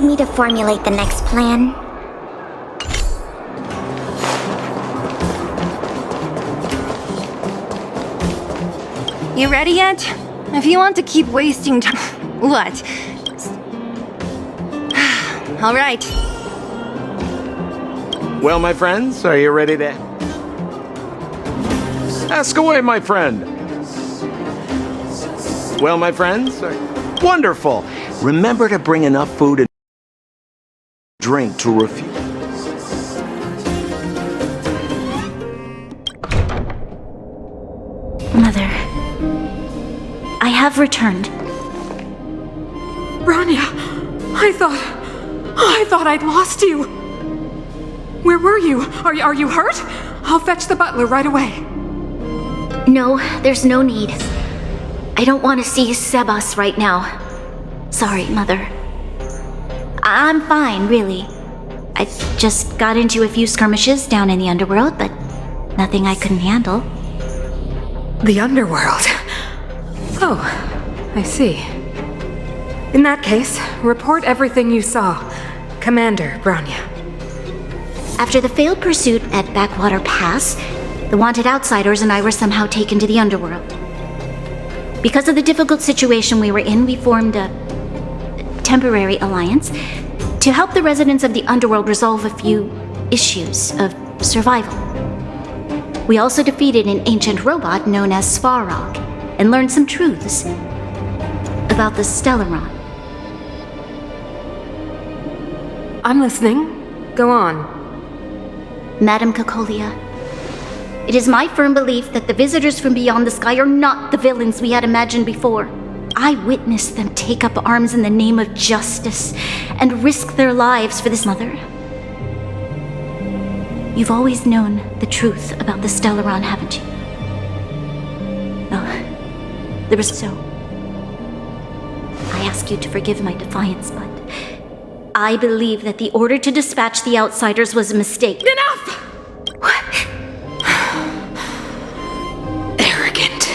need me to formulate the next plan? You ready yet? If you want to keep wasting time... What? All right. Well, my friends, are you ready to... Ask away, my friend. Well, my friends, wonderful. Remember to bring enough food and drink to refuel. Mother, I have returned. Bronya, I thought I'd lost you. Where were you? Are you hurt? I'll fetch the butler right away. No, there's no need. I don't want to see Sebas right now. Sorry, Mother. I'm fine, really. I just got into a few skirmishes down in the underworld, but nothing I couldn't handle. The underworld? Oh, I see. In that case, report everything you saw. Commander Bronya. After the failed pursuit at Backwater Pass, the wanted outsiders and I were somehow taken to the underworld. Because of the difficult situation we were in, we formed a temporary alliance to help the residents of the underworld resolve a few issues of survival. We also defeated an ancient robot known as Svarog and learned some truths about the Stellaron. I'm listening. Go on. Madam Kokolia, it is my firm belief that the visitors from beyond the sky are not the villains we had imagined before. I witnessed them take up arms in the name of justice and risk their lives for this, Mother. You've always known the truth about the Stellaron, haven't you? Oh, there was so. I ask you to forgive my defiance, but I believe that the order to dispatch the outsiders was a mistake. Enough! What? Arrogant.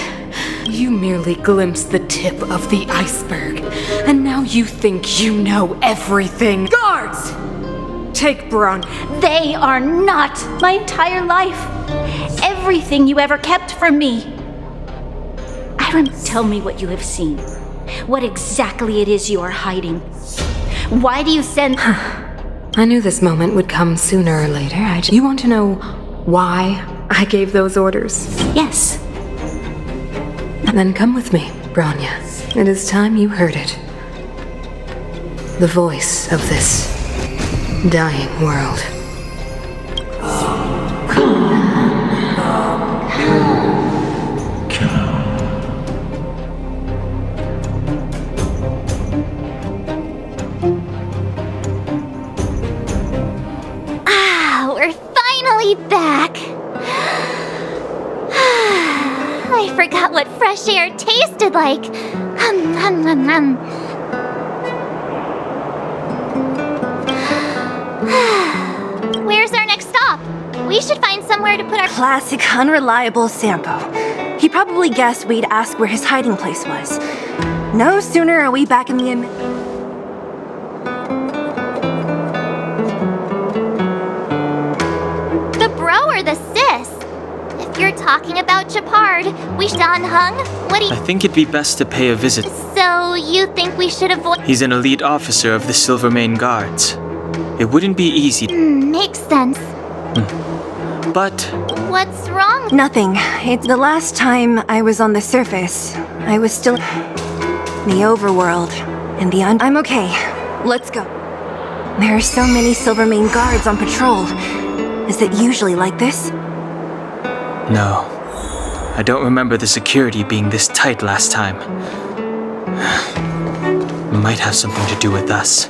You merely glimpsed the tip of the iceberg, and now you think you know everything. Guards! Take Brown. They are not my entire life. Everything you ever kept from me. Tell me what you have seen. What exactly it is you are hiding. Why do you send... I knew this moment would come sooner or later. You want to know why I gave those orders? Yes. Then come with me, Bronya. It is time you heard it. The voice of this dying world. We're finally back. I forgot what fresh air tasted like. Where's our next stop? We should find somewhere to put our... Classic unreliable Sampo. He probably guessed we'd ask where his hiding place was. No sooner are we back in the The bro or the sis? If you're talking about Chapard, we should unhung? What do you... I think it'd be best to pay a visit. So, you think we should avoid... He's an elite officer of the Silvermane Guards. It wouldn't be easy, makes sense. but... What's wrong? Nothing. It's the last time I was on the surface. I was still... the overworld. And the I'm okay. Let's go. There are so many Silvermane Guards on patrol. Is it usually like this? No. I don't remember the security being this tight last time. It might have something to do with us.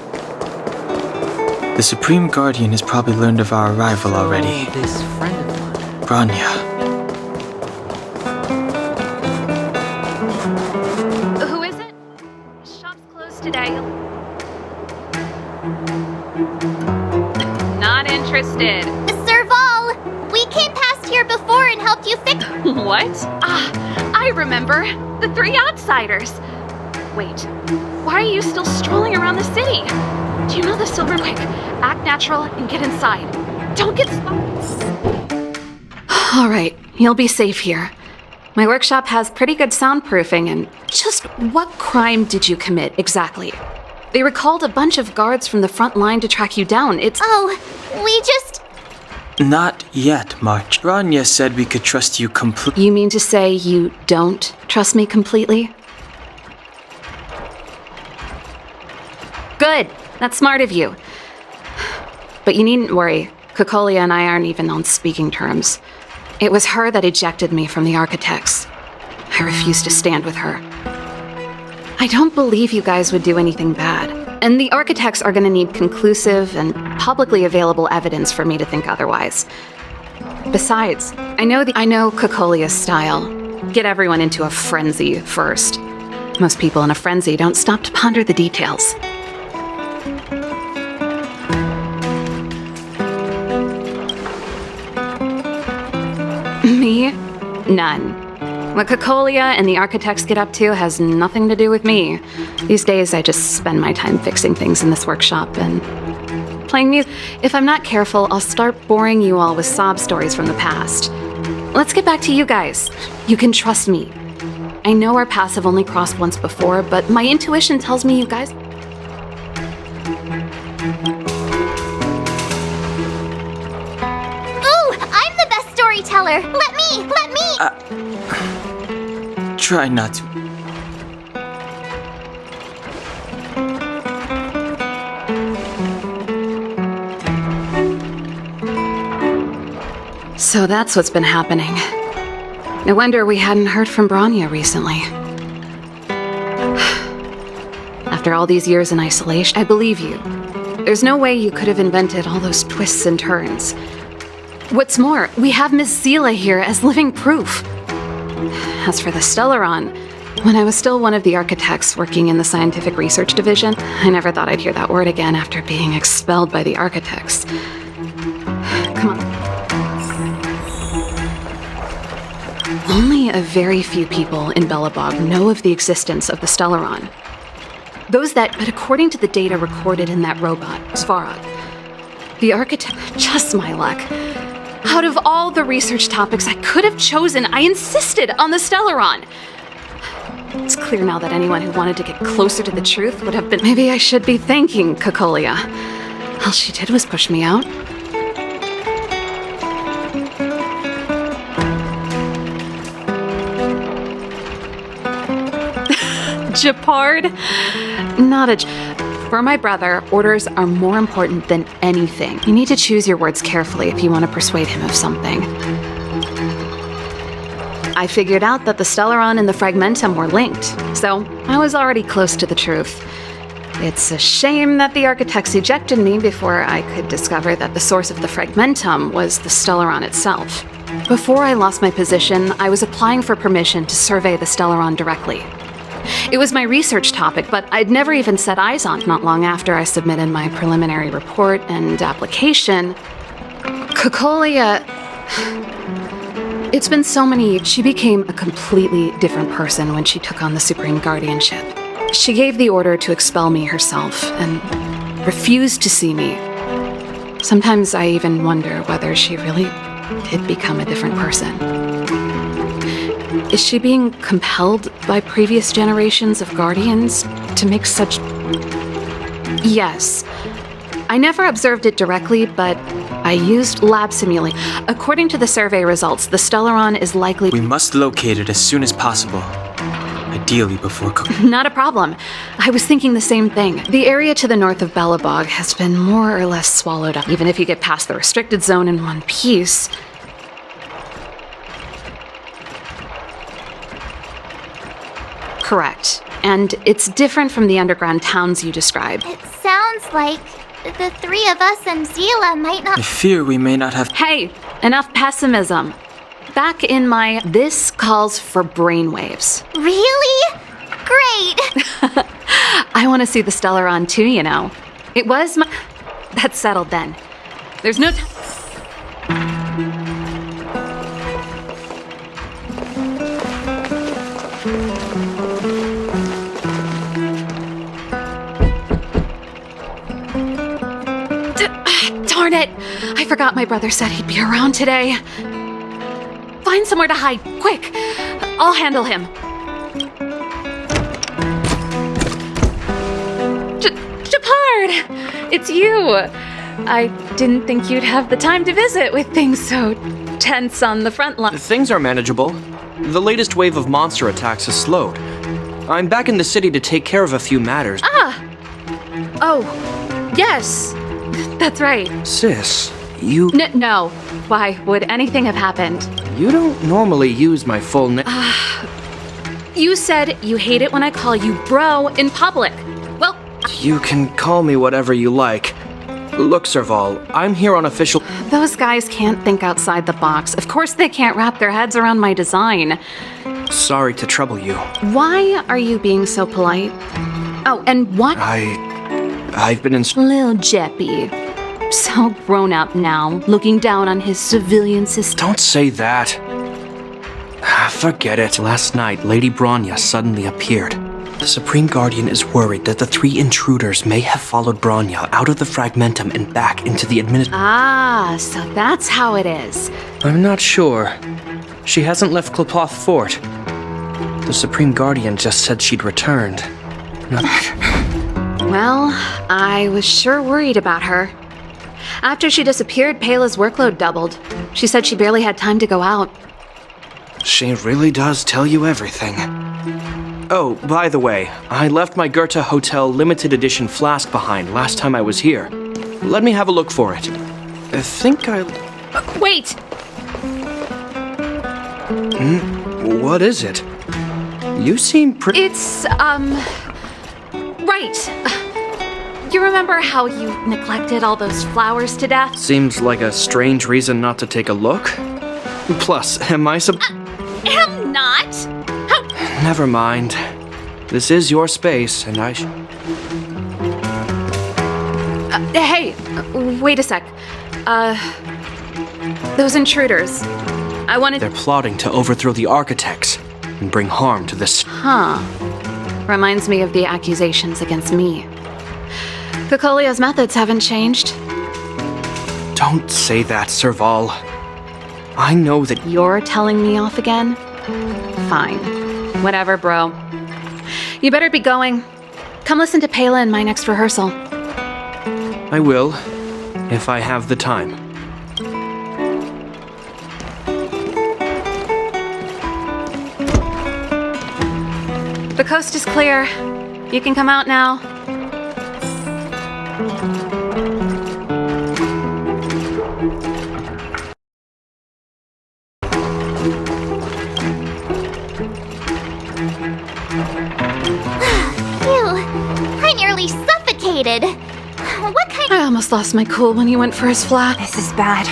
The Supreme Guardian has probably learned of our arrival already. This friend of mine. Bronya. Who is it? Shop's closed today. Not interested. Serval! We came past here before and helped you fix... What? Ah, I remember. The three outsiders. Wait, why are you still strolling around the city? Do you know the silver quick? Act natural and get inside. Don't get spotted. All right, you'll be safe here. My workshop has pretty good soundproofing, and just what crime did you commit exactly? They recalled a bunch of guards from the front line to track you down. Oh, we just... Not yet, March. Rania said we could trust you completely. You mean to say you don't trust me completely? Good. That's smart of you. But you needn't worry. Kokolia and I aren't even on speaking terms. It was her that ejected me from the Architects. I refused to stand with her. I don't believe you guys would do anything bad. And the Architects are going to need conclusive and publicly available evidence for me to think otherwise. Besides, I know Kokolia's style. Get everyone into a frenzy first. Most people in a frenzy don't stop to ponder the details. Me? None. What Kokolia and the Architects get up to has nothing to do with me. These days, I just spend my time fixing things in this workshop and playing music. If I'm not careful, I'll start boring you all with sob stories from the past. Let's get back to you guys. You can trust me. I know our paths have only crossed once before, but my intuition tells me you guys... Ooh, I'm the best storyteller! Let me! Try not to. So that's what's been happening. No wonder we hadn't heard from Branya recently. After all these years in isolation, I believe you. There's no way you could have invented all those twists and turns. What's more, we have Miss Zila here as living proof. As for the Stellaron, when I was still one of the Architects working in the Scientific Research Division, I never thought I'd hear that word again after being expelled by the Architects. Come on. Only a very few people in Belobog know of the existence of the Stellaron. But according to the data recorded in that robot, Svarog, the Architect... Just my luck. Out of all the research topics I could have chosen, I insisted on the Stellaron. It's clear now that anyone who wanted to get closer to the truth would have been... Maybe I should be thanking Kokolia. All she did was push me out. Japard? Not a... For my brother, orders are more important than anything. You need to choose your words carefully if you want to persuade him of something. I figured out that the Stellaron and the Fragmentum were linked, so I was already close to the truth. It's a shame that the Architects ejected me before I could discover that the source of the Fragmentum was the Stellaron itself. Before I lost my position, I was applying for permission to survey the Stellaron directly. It was my research topic, but I'd never even set eyes on it. Not long after I submitted my preliminary report and application, Kokolia... It's been so many years. She became a completely different person when she took on the Supreme Guardianship. She gave the order to expel me herself and refused to see me. Sometimes I even wonder whether she really did become a different person. Is she being compelled by previous generations of Guardians to make such... Yes. I never observed it directly, but I used lab simulation. According to the survey results, the Stellaron is likely... We must locate it as soon as possible. Ideally before... Not a problem. I was thinking the same thing. The area to the north of Belobog has been more or less swallowed up. Even if you get past the restricted zone in one piece... Correct. And it's different from the underground towns you described. It sounds like the three of us and Zila might not... I fear we may not have... Hey, enough pessimism. Back in my... This calls for brainwaves. Really? Great! I want to see the Stellaron too, you know. It was my... That's settled then. There's no... Darn it! I forgot my brother said he'd be around today. Find somewhere to hide, quick! I'll handle him. Shepard! It's you! I didn't think you'd have the time to visit with things so tense on the front line. Things are manageable. The latest wave of monster attacks has slowed. I'm back in the city to take care of a few matters. Oh, yes. That's right. Sis, you... No. Why would anything have happened? You don't normally use my full name. You said you hate it when I call you bro in public. Well, You can call me whatever you like. Look, Serval, I'm here on official... those guys can't think outside the box. Of course they can't wrap their heads around my design. Sorry to trouble you. Why are you being so polite? Oh, and what? I've been Lil Jeppy. So grown up now, looking down on his civilian sister. Don't say that. Forget it. Last night, Lady Bronya suddenly appeared. The Supreme Guardian is worried that the 3 intruders may have followed Bronya out of the Fragmentum and back into the Ah, so that's how it is. I'm not sure. She hasn't left Klapoth Fort. The Supreme Guardian just said she'd returned. Well, I was sure worried about her. After she disappeared, Pela's workload doubled. She said she barely had time to go out. She really does tell you everything. Oh, by the way, I left my Goethe Hotel limited edition flask behind last time I was here. Let me have a look for it. I think I... Wait! What is it? You seem pretty... It's, right. You remember how you neglected all those flowers to death? Seems like a strange reason not to take a look. Plus, am I Am not. Never mind. This is your space, and I Hey, wait a sec. Those intruders. I wanted... They're plotting to overthrow the architects and bring harm to this... Huh. Reminds me of the accusations against me. Cocolia's methods haven't changed. Don't say that, Serval. I know that... You're telling me off again? Fine. Whatever, bro. You better be going. Come listen to Pela in my next rehearsal. I will, if I have the time. The coast is clear. You can come out now. Phew, I nearly suffocated. What kind I almost lost my cool when he went for his flat. This is bad.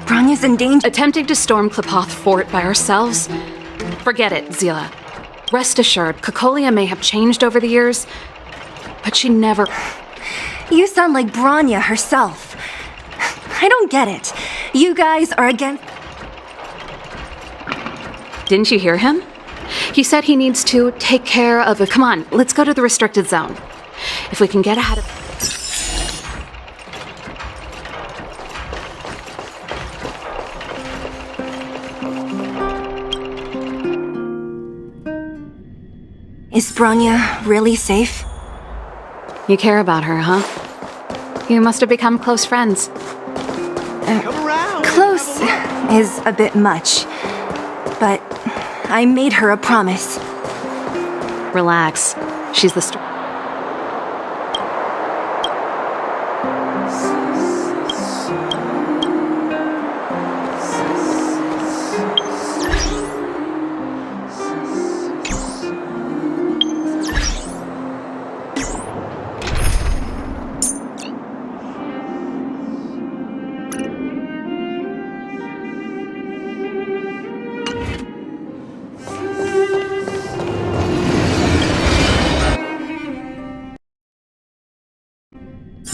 Bronya's in danger. Attempting to storm Klapoth Fort by ourselves? Forget it, Zila. Rest assured, Cocolia may have changed over the years, but she never... You sound like Bronya herself. I don't get it. You guys are against... Didn't you hear him? He said he needs to take care of a... Come on, let's go to the restricted zone. If we can get ahead of... Is Bronya really safe? You care about her, huh? You must have become close friends. Close is a bit much. But I made her a promise. Relax. She's the...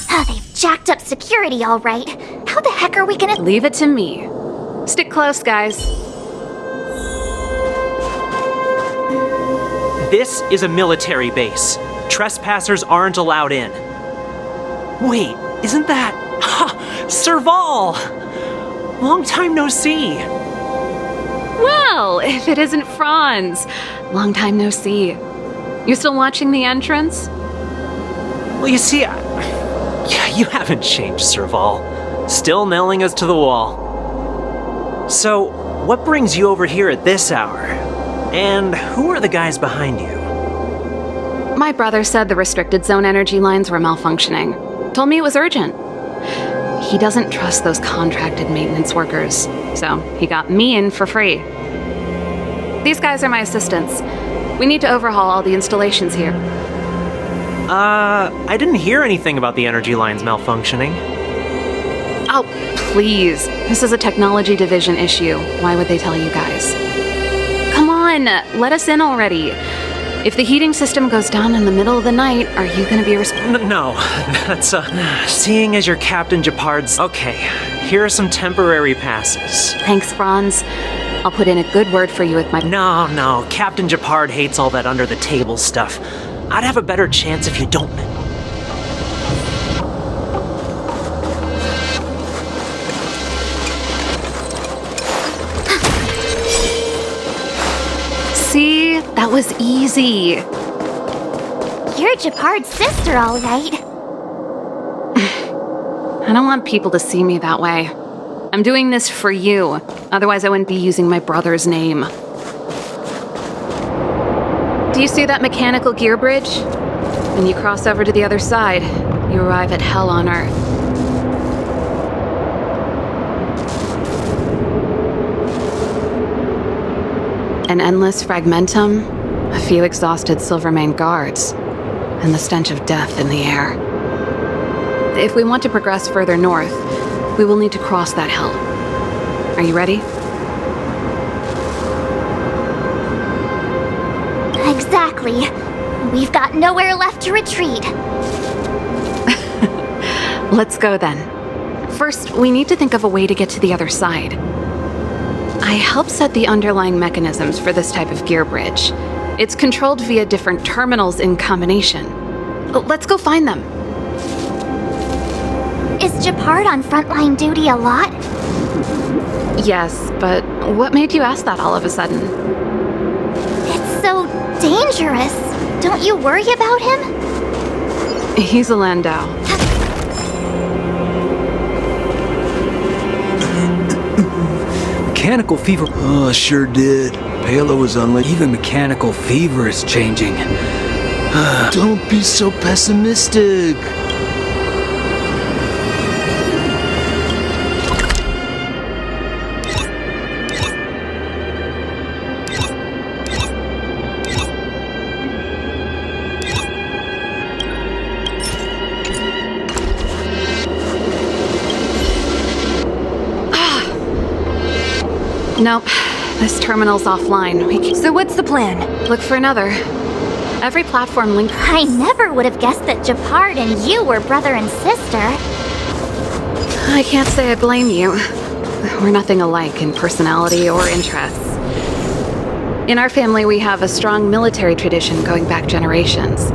Oh, they've jacked up security all right. How the heck are we gonna... Leave it to me. Stick close, guys. This is a military base. Trespassers aren't allowed in. Wait, Isn't that... Serval! Long time no see. Well, if it isn't Franz. Long time no see. You still watching the entrance? Well, you see, yeah, you haven't changed, Serval. Still nailing us to the wall. So, what brings you over here at this hour? And who are the guys behind you? My brother said the restricted zone energy lines were malfunctioning. Told me it was urgent. He doesn't trust those contracted maintenance workers, so he got me in for free. These guys are my assistants. We need to overhaul all the installations here. I didn't hear anything about the energy lines malfunctioning. Oh, please. This is a technology division issue. Why would they tell you guys? Come on, let us in already. If the heating system goes down in the middle of the night, are you gonna be responsible? No, that's, seeing as you're Captain Japard's... Okay, here are some temporary passes. Thanks, Franz. I'll put in a good word for you with my... No, Captain Japard hates all that under-the-table stuff. I'd have a better chance if you don't... See? That was easy. You're Japard's sister, all right. I don't want people to see me that way. I'm doing this for you. Otherwise, I wouldn't be using my brother's name. Do you see that mechanical gear bridge? When you cross over to the other side, you arrive at hell on Earth. An endless fragmentum, a few exhausted Silvermane guards, and the stench of death in the air. If we want to progress further north, we will need to cross that hell. Are you ready? Exactly. We've got nowhere left to retreat. Let's go then. First, we need to think of a way to get to the other side. I helped set the underlying mechanisms for this type of gear bridge. It's controlled via different terminals in combination. Let's go find them. Is Japard on frontline duty a lot? Yes, but what made you ask that all of a sudden? It's so dangerous. Don't you worry about him? He's a Landau. Mechanical fever. Oh, sure did. Palo was unlit. Even mechanical fever is changing. Don't be so pessimistic. Nope, this terminal's offline. So what's the plan? Look for another. Every platform linked... I never would have guessed that Japard and you were brother and sister. I can't say I blame you. We're nothing alike in personality or interests. In our family, we have a strong military tradition going back generations.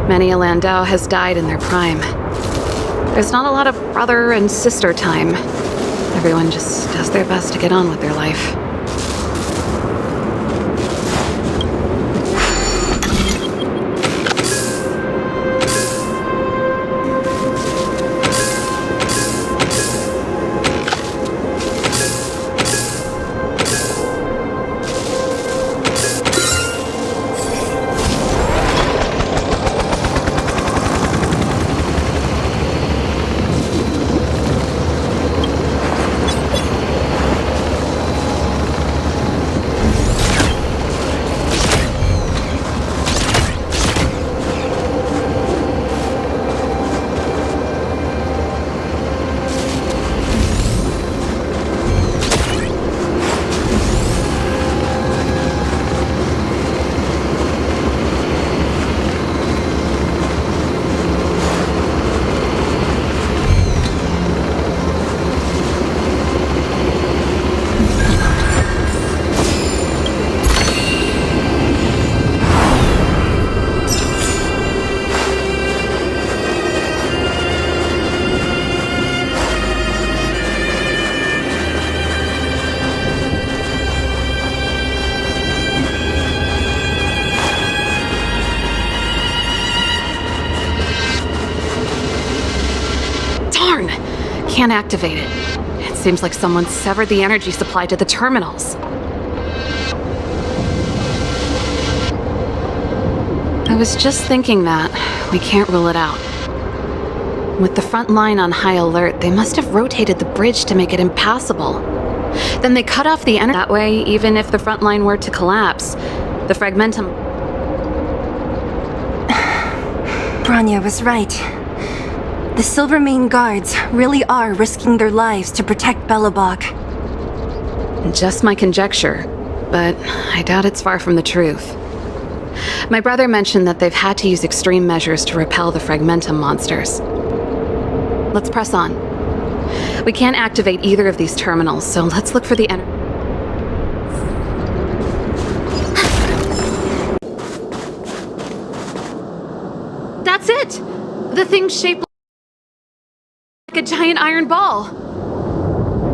Many a Landau has died in their prime. There's not a lot of brother and sister time. Everyone just does their best to get on with their life. Darn! Can't activate it. It seems like someone severed the energy supply to the terminals. I was just thinking that. We can't rule it out. With the front line on high alert, they must have rotated the bridge to make it impassable. Then they cut off the energy. That way, even if the front line were to collapse, the fragmentum... Branya was right. The Silvermane guards really are risking their lives to protect Belobog. Just my conjecture, but I doubt it's far from the truth. My brother mentioned that they've had to use extreme measures to repel the fragmentum monsters. Let's press on. We can't activate either of these terminals, so let's look for the energy. That's it! The thing's shaped like a giant iron ball.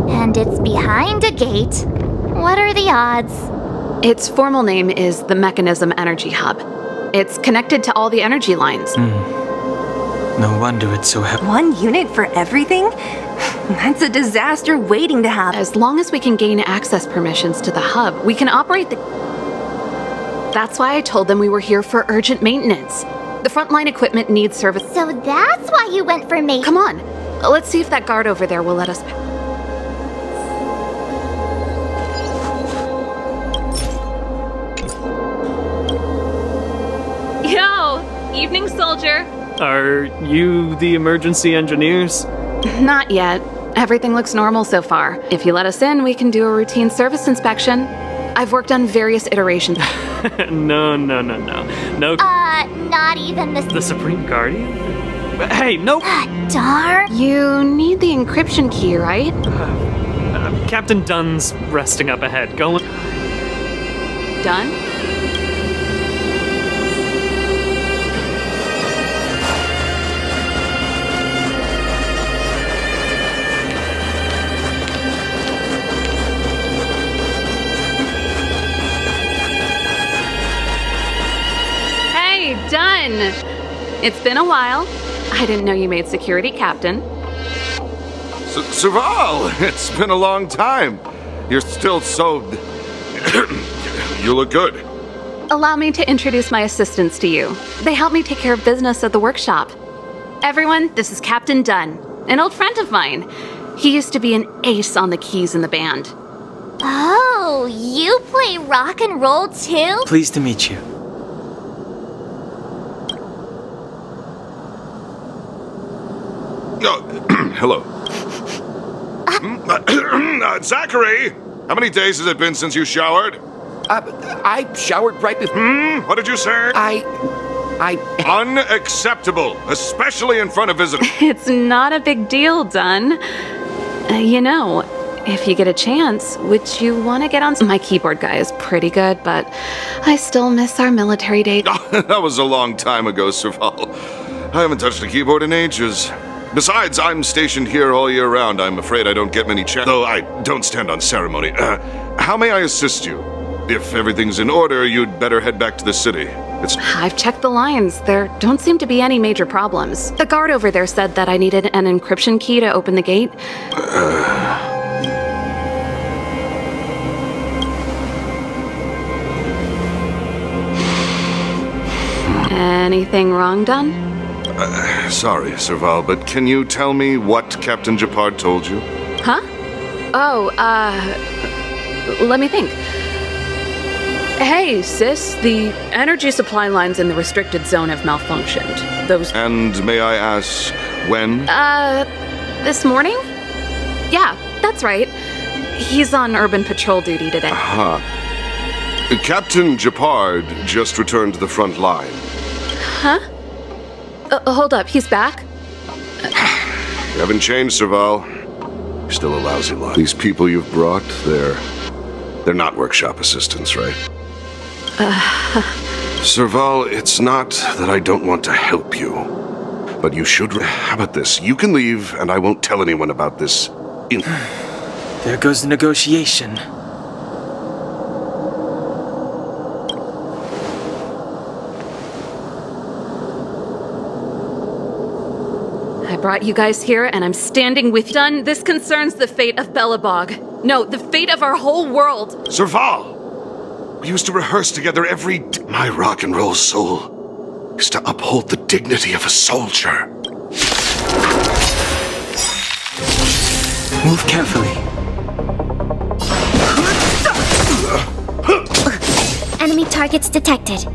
And it's behind a gate. What are the odds? Its formal name is the Mechanism Energy Hub. It's connected to all the energy lines. No wonder it's so heavy. One unit for everything? That's a disaster waiting to happen. As long as we can gain access permissions to the hub, we can operate the... That's why I told them we were here for urgent maintenance. The frontline equipment needs service. So that's why you went for me. Come on, let's see if that guard over there will let us... Yo! Evening, soldier. Are you the emergency engineers? Not yet. Everything looks normal so far. If you let us in, we can do a routine service inspection. I've worked on various iterations. No. No. Not even The Supreme Guardian? Hey, no. Darn. You need the encryption key, right? Captain Dunn's resting up ahead. Going. Done? Done! It's been a while. I didn't know you made security captain. Serval, it's been a long time. You're still so... You look good. Allow me to introduce my assistants to you. They help me take care of business at the workshop. Everyone, this is Captain Dunn, an old friend of mine. He used to be an ace on the keys in the band. Oh, you play rock and roll too? Pleased to meet you. Hello. Zachary! How many days has it been since you showered? I showered right before. What did you say? Unacceptable, especially in front of visitors. It's not a big deal, Dunn. You know, if you get a chance, would you want to get on... My keyboard guy is pretty good, but I still miss our military days. That was a long time ago, Serval. I haven't touched a keyboard in ages. Besides, I'm stationed here all year round. I'm afraid I don't get many chances. Though I don't stand on ceremony. How may I assist you? If everything's in order, you'd better head back to the city. I've checked the lines. There don't seem to be any major problems. The guard over there said that I needed an encryption key to open the gate. Anything wrong, Dunn? Sorry, Serval, but can you tell me what Captain Japard told you? Huh? Oh, let me think. Hey, sis, the energy supply lines in the restricted zone have malfunctioned. Those... And may I ask, when? This morning? Yeah, that's right. He's on urban patrol duty today. Captain Japard just returned to the front line. Huh? Hold up, he's back? You haven't changed, Serval. You're still a lousy lot. These people you've brought, they're not workshop assistants, right? Serval, it's not that I don't want to help you, but you should... How about this? You can leave, and I won't tell anyone about this. There goes the negotiation. I brought you guys here, and I'm standing with you. Done, this concerns the fate of Belobog. No, the fate of our whole world. Serval! We used to rehearse together every day. My rock and roll soul used to uphold the dignity of a soldier. Move carefully. Enemy targets detected.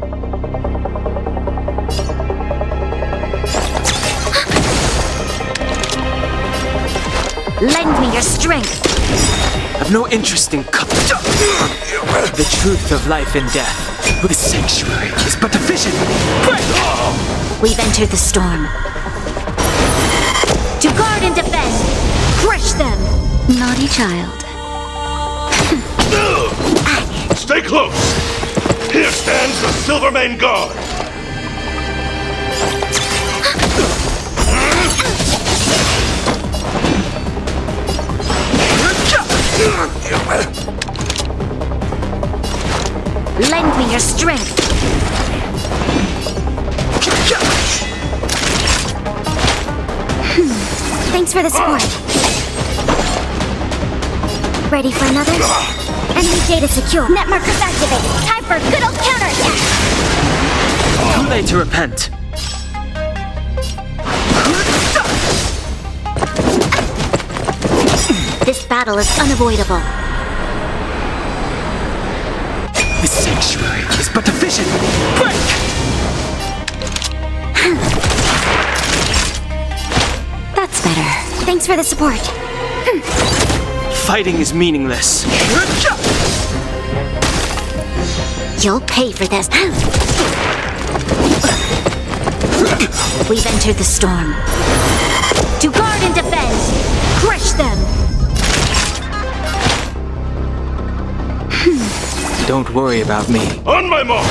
Lend me your strength. I've no interest in the truth of life and death. The sanctuary is but a vision. We've entered the storm. To guard and defend. Crush them. Naughty child. Stay close! Here stands the Silvermane Guard! Lend me your strength. Thanks for the support. Ready for another? Enemy data secure. Net markers activated. Time for a good old counterattack. Too late to repent. This battle is unavoidable. The sanctuary is but a vision. That's better. Thanks for the support. Fighting is meaningless. You'll pay for this. We've entered the storm. To guard and defend. Crush them. Don't worry about me. On my mark!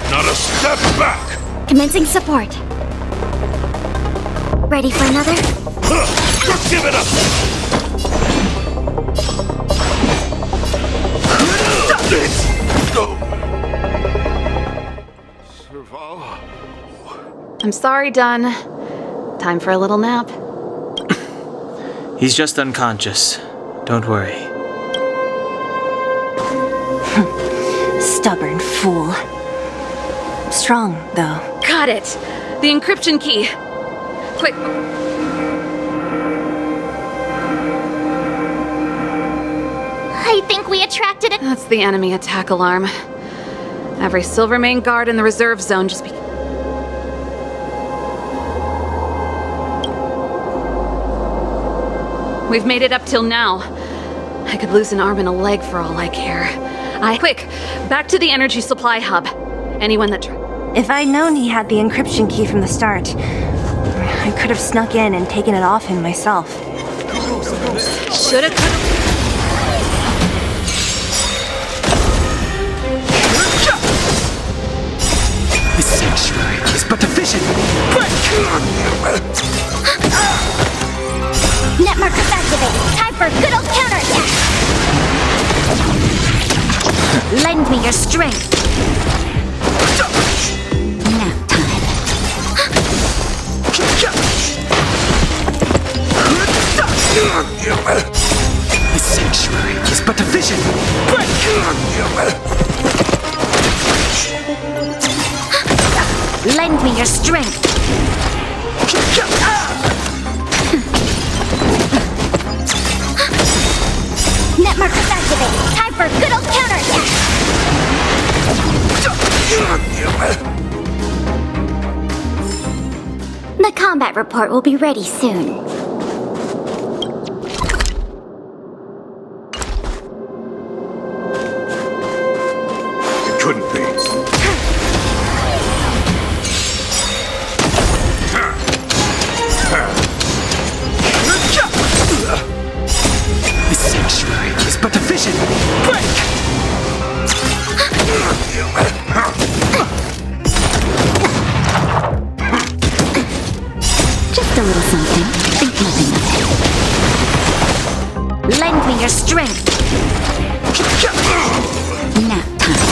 Not a step back! Commencing support. Ready for another? Give it up! Serval? I'm sorry, Dunn. Time for a little nap. He's just unconscious. Don't worry. Stubborn fool. Strong, though. Got it! The encryption key. Quick. I think we attracted a... That's the enemy attack alarm. Every Silvermane guard in the reserve zone just We've made it up till now. I could lose an arm and a leg for all I care. Quick! Back to the energy supply hub. Anyone that... If I'd known he had the encryption key from the start, I could have snuck in and taken it off him myself. Shoulda, coulda... The sanctuary is but a vision. Net markers activated. Time for a good old counterattack. Lend me your strength. Nap time. The sanctuary is but a vision. Lend me your strength. Net markers activated. Time for a good old counterattack. The combat report will be ready soon. It couldn't be. The sanctuary is but a vision. Just a little something. Think nothing of it. Lend me your strength. Nap time.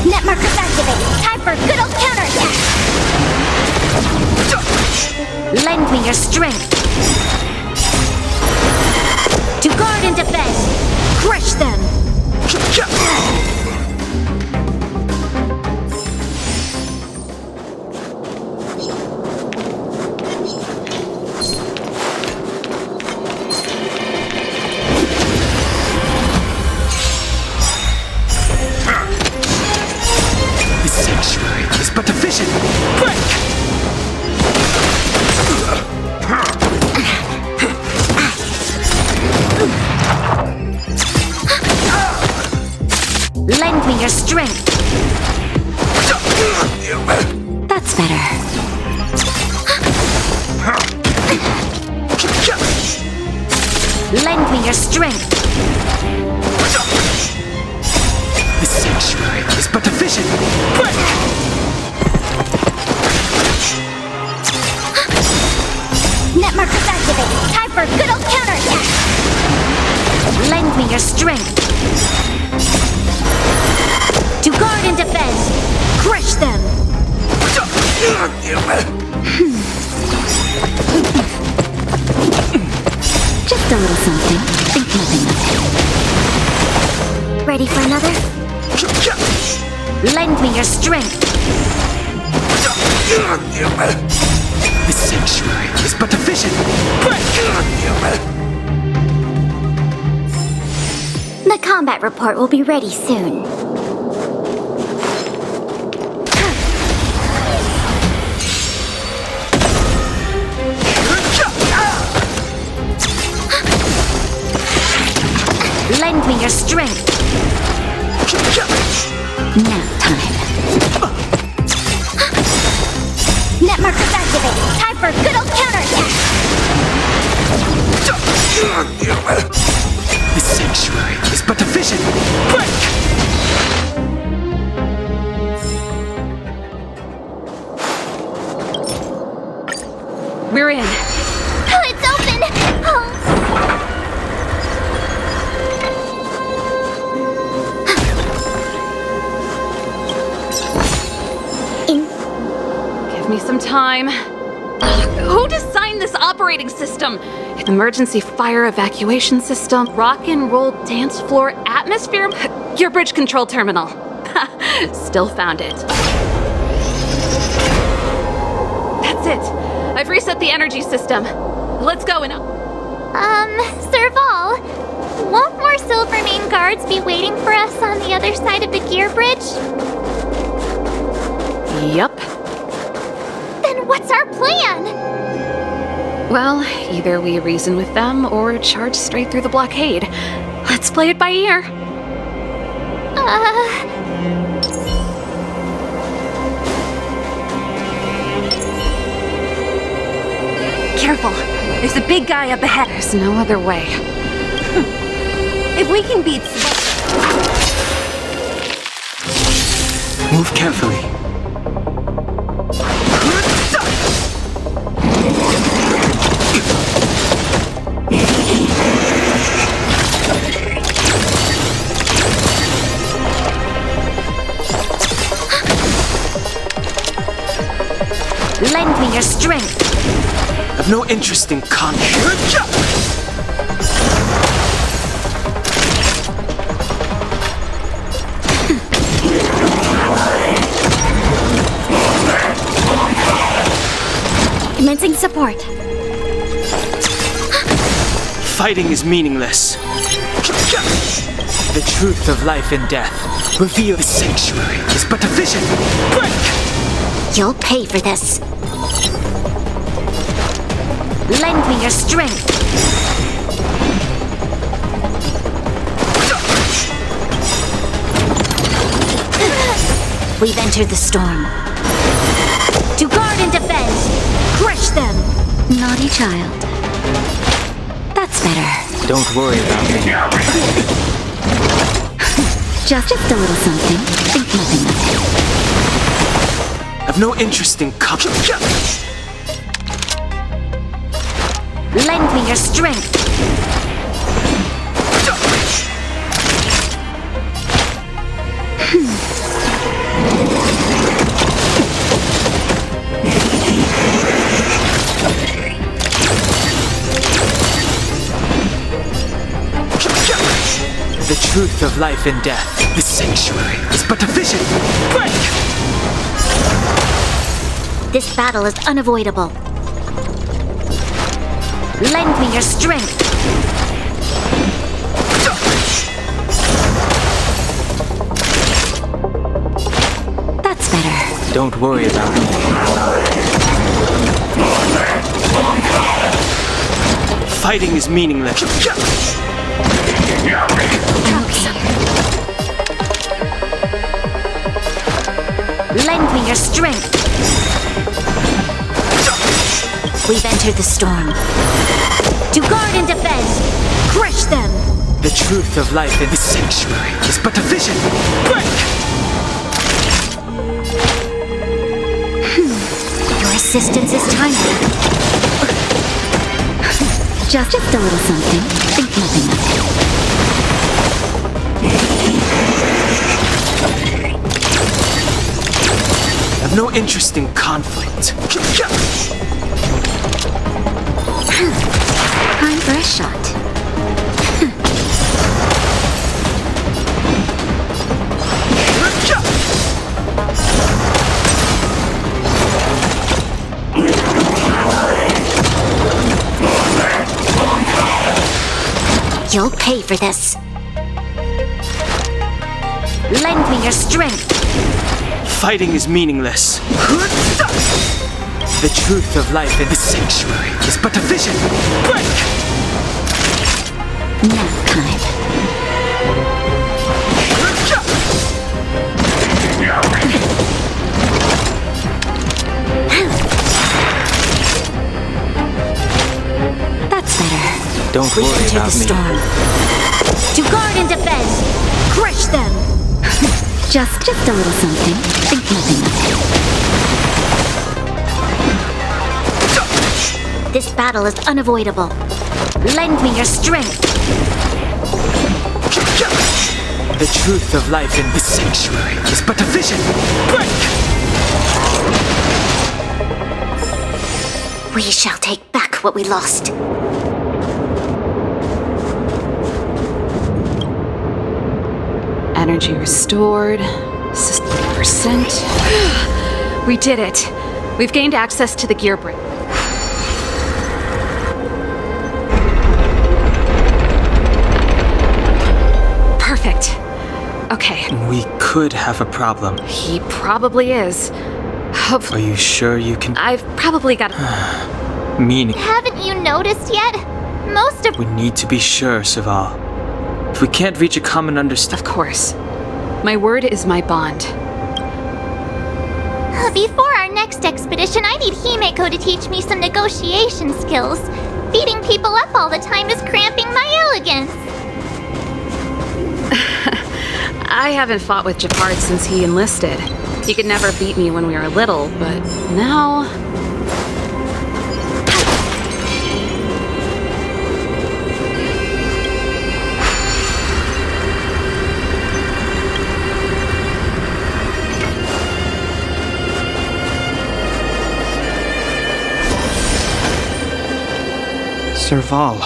Net markers activated. Time for a good old counterattack. Lend me your strength. To guard and defend. Crush them. The sanctuary is but a vision. Break! Lend me your strength. That's better. Lend me your strength. The sanctuary is but a vision. Break! Net markers activated. Time for a good old counterattack. Lend me your strength. To guard and defend. Crush them. Just a little something. Think nothing of it. Ready for another? Lend me your strength. The sanctuary is but a vision. Break! The combat report will be ready soon. Lend me your strength. Nap time. Net markers activated. Time for a good old counterattack. The sanctuary is but a vision. Break! We're in. Oh, it's open! Oh. Give me some time. Who designed this operating system? Emergency fire evacuation system, rock and roll dance floor atmosphere. Your bridge control terminal. Still found it. That's it. I've reset the energy system. Let's go and... Serval, won't more Silvermane guards be waiting for us on the other side of the gear bridge? Yup. Then what's our plan? Well, either we reason with them or charge straight through the blockade. Let's play it by ear. Careful. There's a big guy up ahead. There's no other way. If we can beat... Move carefully. Lend me your strength. I've no interest in conflict. Commencing support. Fighting is meaningless. The truth of life and death. Reveal the sanctuary is but a vision. Break! You'll pay for this. Lend me your strength. We've entered the storm. To guard and defend. Crush them. Naughty child. That's better. Don't worry about me. Just a little something. Think nothing of it. I've no interest in conflict. Lend me your strength. truth of life and death. The sanctuary is but a vision. Break! This battle is unavoidable. Lend me your strength. That's better. Don't worry about me. Fighting is meaningless. Lend me your strength. We've entered the storm. To guard and defend, crush them. The truth of life in the sanctuary is but a vision. Break! Your assistance is timely. Just a little something. Think nothing of I have no interest in conflict. Time for a shot. You'll pay for this. Lend me your strength. Fighting is meaningless. The truth of life in the sanctuary is but a vision. Break! Nap time. That's better. Don't We worry entered about the me. storm. To guard and defend, crush them. Just a little something. Think nothing of it. This battle is unavoidable. Lend me your strength. The truth of life in the sanctuary is but a vision. Break! We shall take back what we lost. Energy restored. 60%. We did it. We've gained access to the gear brick. Perfect. Okay. We could have a problem. He probably is. Hopefully. Are you sure you can? I've probably got. Meaning. Haven't you noticed yet? Most of We need to be sure, Saval. If we can't reach a common understanding. Of course. My word is my bond. Before our next expedition, I need Himeko to teach me some negotiation skills. Beating people up all the time is cramping my elegance. I haven't fought with Japard since he enlisted. He could never beat me when we were little, but now... Serval.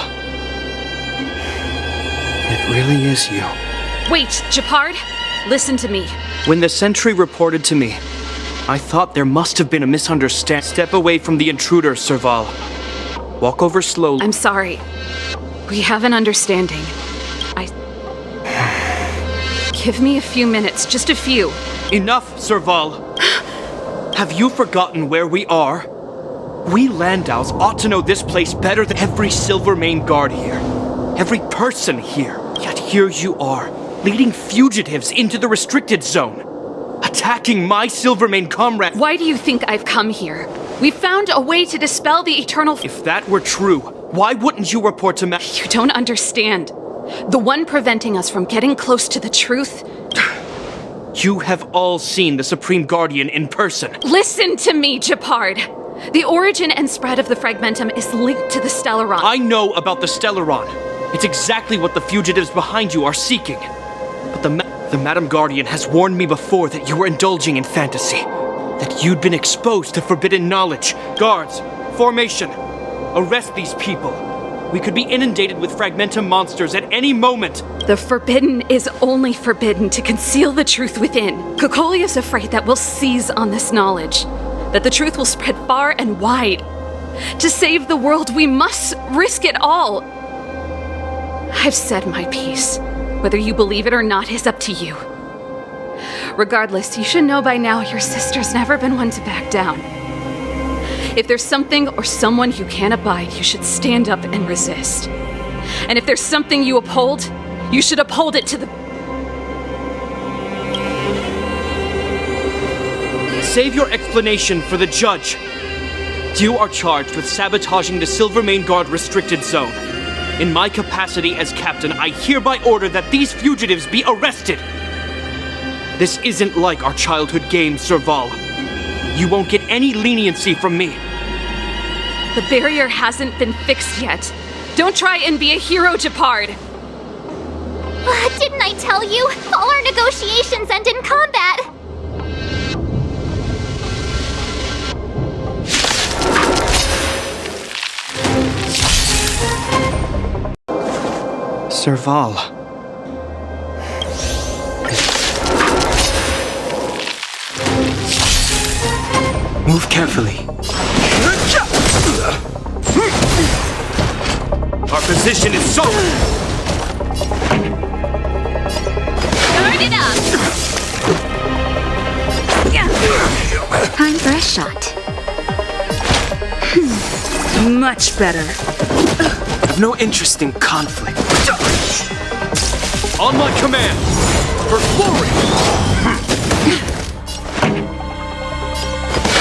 It really is you. Wait, Japard! Listen to me. When the sentry reported to me, I thought there must have been a misunderstanding. Step away from the intruder, Serval. Walk over slowly. I'm sorry. We have an understanding. Give me a few minutes, just a few. Enough, Serval. Have you forgotten where we are? We Landaus ought to know this place better than every Silvermane guard here. Every person here. Yet here you are, leading fugitives into the restricted zone. Attacking my Silvermane comrade. Why do you think I've come here? We found a way to dispel the eternal... If that were true, why wouldn't you report to You don't understand. The one preventing us from getting close to the truth... You have all seen the Supreme Guardian in person. Listen to me, Japard! The origin and spread of the Fragmentum is linked to the Stellaron. I know about the Stellaron. It's exactly what the fugitives behind you are seeking. But the Madam Guardian has warned me before that you were indulging in fantasy. That you'd been exposed to forbidden knowledge. Guards, formation. Arrest these people. We could be inundated with Fragmentum monsters at any moment. The forbidden is only forbidden to conceal the truth within. Kokoli is afraid that we'll seize on this knowledge, that the truth will spread far and wide. To save the world, we must risk it all. I've said my piece. Whether you believe it or not is up to you. Regardless, you should know by now your sister's never been one to back down. If there's something or someone you can't abide, you should stand up and resist. And if there's something you uphold, you should uphold it to the... Save your explanation for the judge. You are charged with sabotaging the Silvermane Guard restricted zone. In my capacity as captain, I hereby order that these fugitives be arrested. This isn't like our childhood game, Serval. You won't get any leniency from me. The barrier hasn't been fixed yet. Don't try and be a hero, Japard. Didn't I tell you? All our negotiations end in combat. Serval. Move carefully. Our position is solid. Guard it up. Time for a shot. Much better. I have no interest in conflict. On my command! For glory!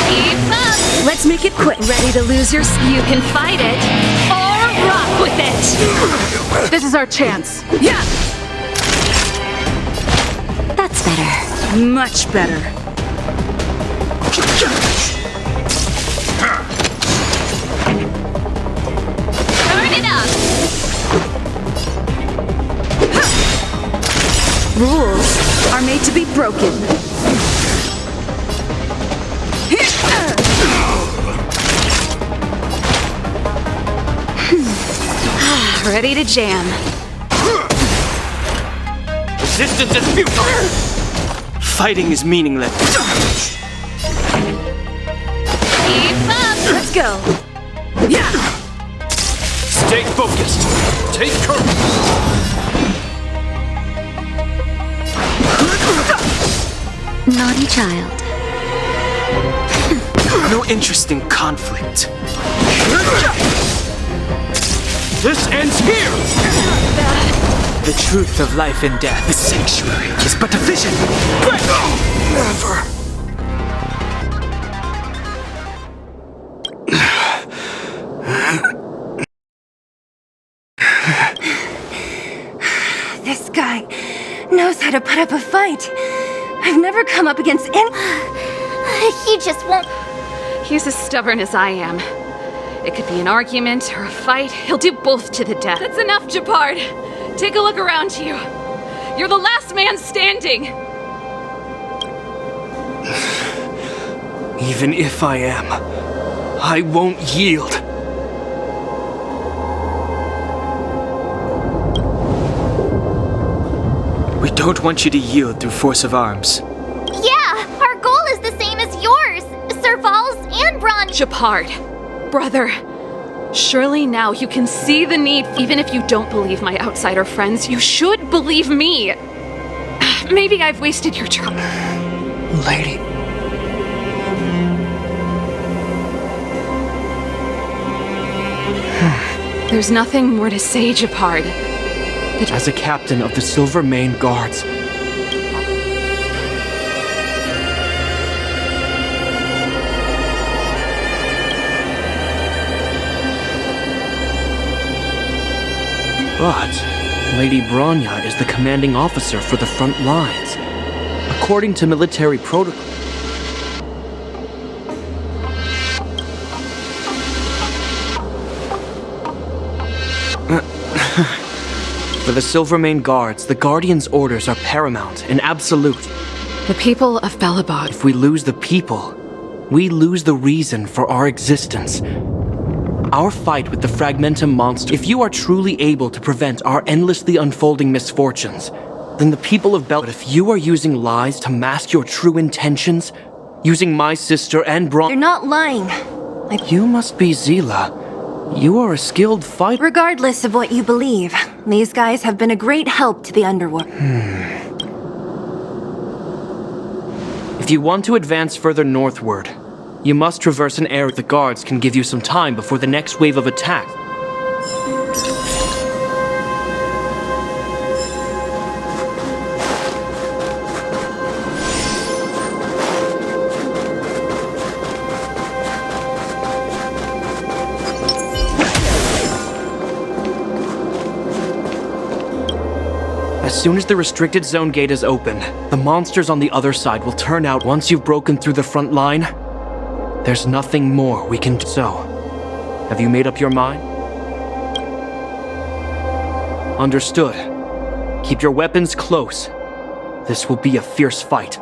Keep up. Let's make it quick. Ready to lose your... You can fight it, or rock with it! This is our chance. Yeah! That's better. Much better. Guard it up. Rules are made to be broken. Ready to jam. Resistance is futile! Fighting is meaningless. Keep up. Let's go. Yeah! Stay focused. Take courage. Naughty child. No interest in conflict. This ends here! The truth of life and death, the sanctuary, is but a vision. Never. This guy knows how to put up a fight. I've never come up against any... He just won't. He's as stubborn as I am. It could be an argument or a fight. He'll do both to the death. That's enough, Japard. Take a look around you. You're the last man standing. Even if I am, I won't yield. We don't want you to yield through force of arms. Yeah, our goal is the same as yours. Serval's and Bronze. Japard, brother, surely now you can see the need. Even if you don't believe my outsider friends, you should believe me. Maybe I've wasted your time. Lady. There's nothing more to say, Japard. As a captain of the Silvermane Guards, but Lady Bronya is the commanding officer for the front lines. According to military protocol, for the Silvermane Guards, the Guardian's orders are paramount and absolute. The people of Belobog. If we lose the people, we lose the reason for our existence. Our fight with the Fragmentum monster. If you are truly able to prevent our endlessly unfolding misfortunes, then the people of Bel. But if you are using lies to mask your true intentions, using my sister and You're not lying. You must be Zila. You are a skilled fighter. Regardless of what you believe, these guys have been a great help to the underworld. If you want to advance further northward, you must traverse an area. The guards can give you some time before the next wave of attack. As soon as the restricted zone gate is open, the monsters on the other side will turn out. Once you've broken through the front line, there's nothing more we can do. So, have you made up your mind? Understood. Keep your weapons close. This will be a fierce fight.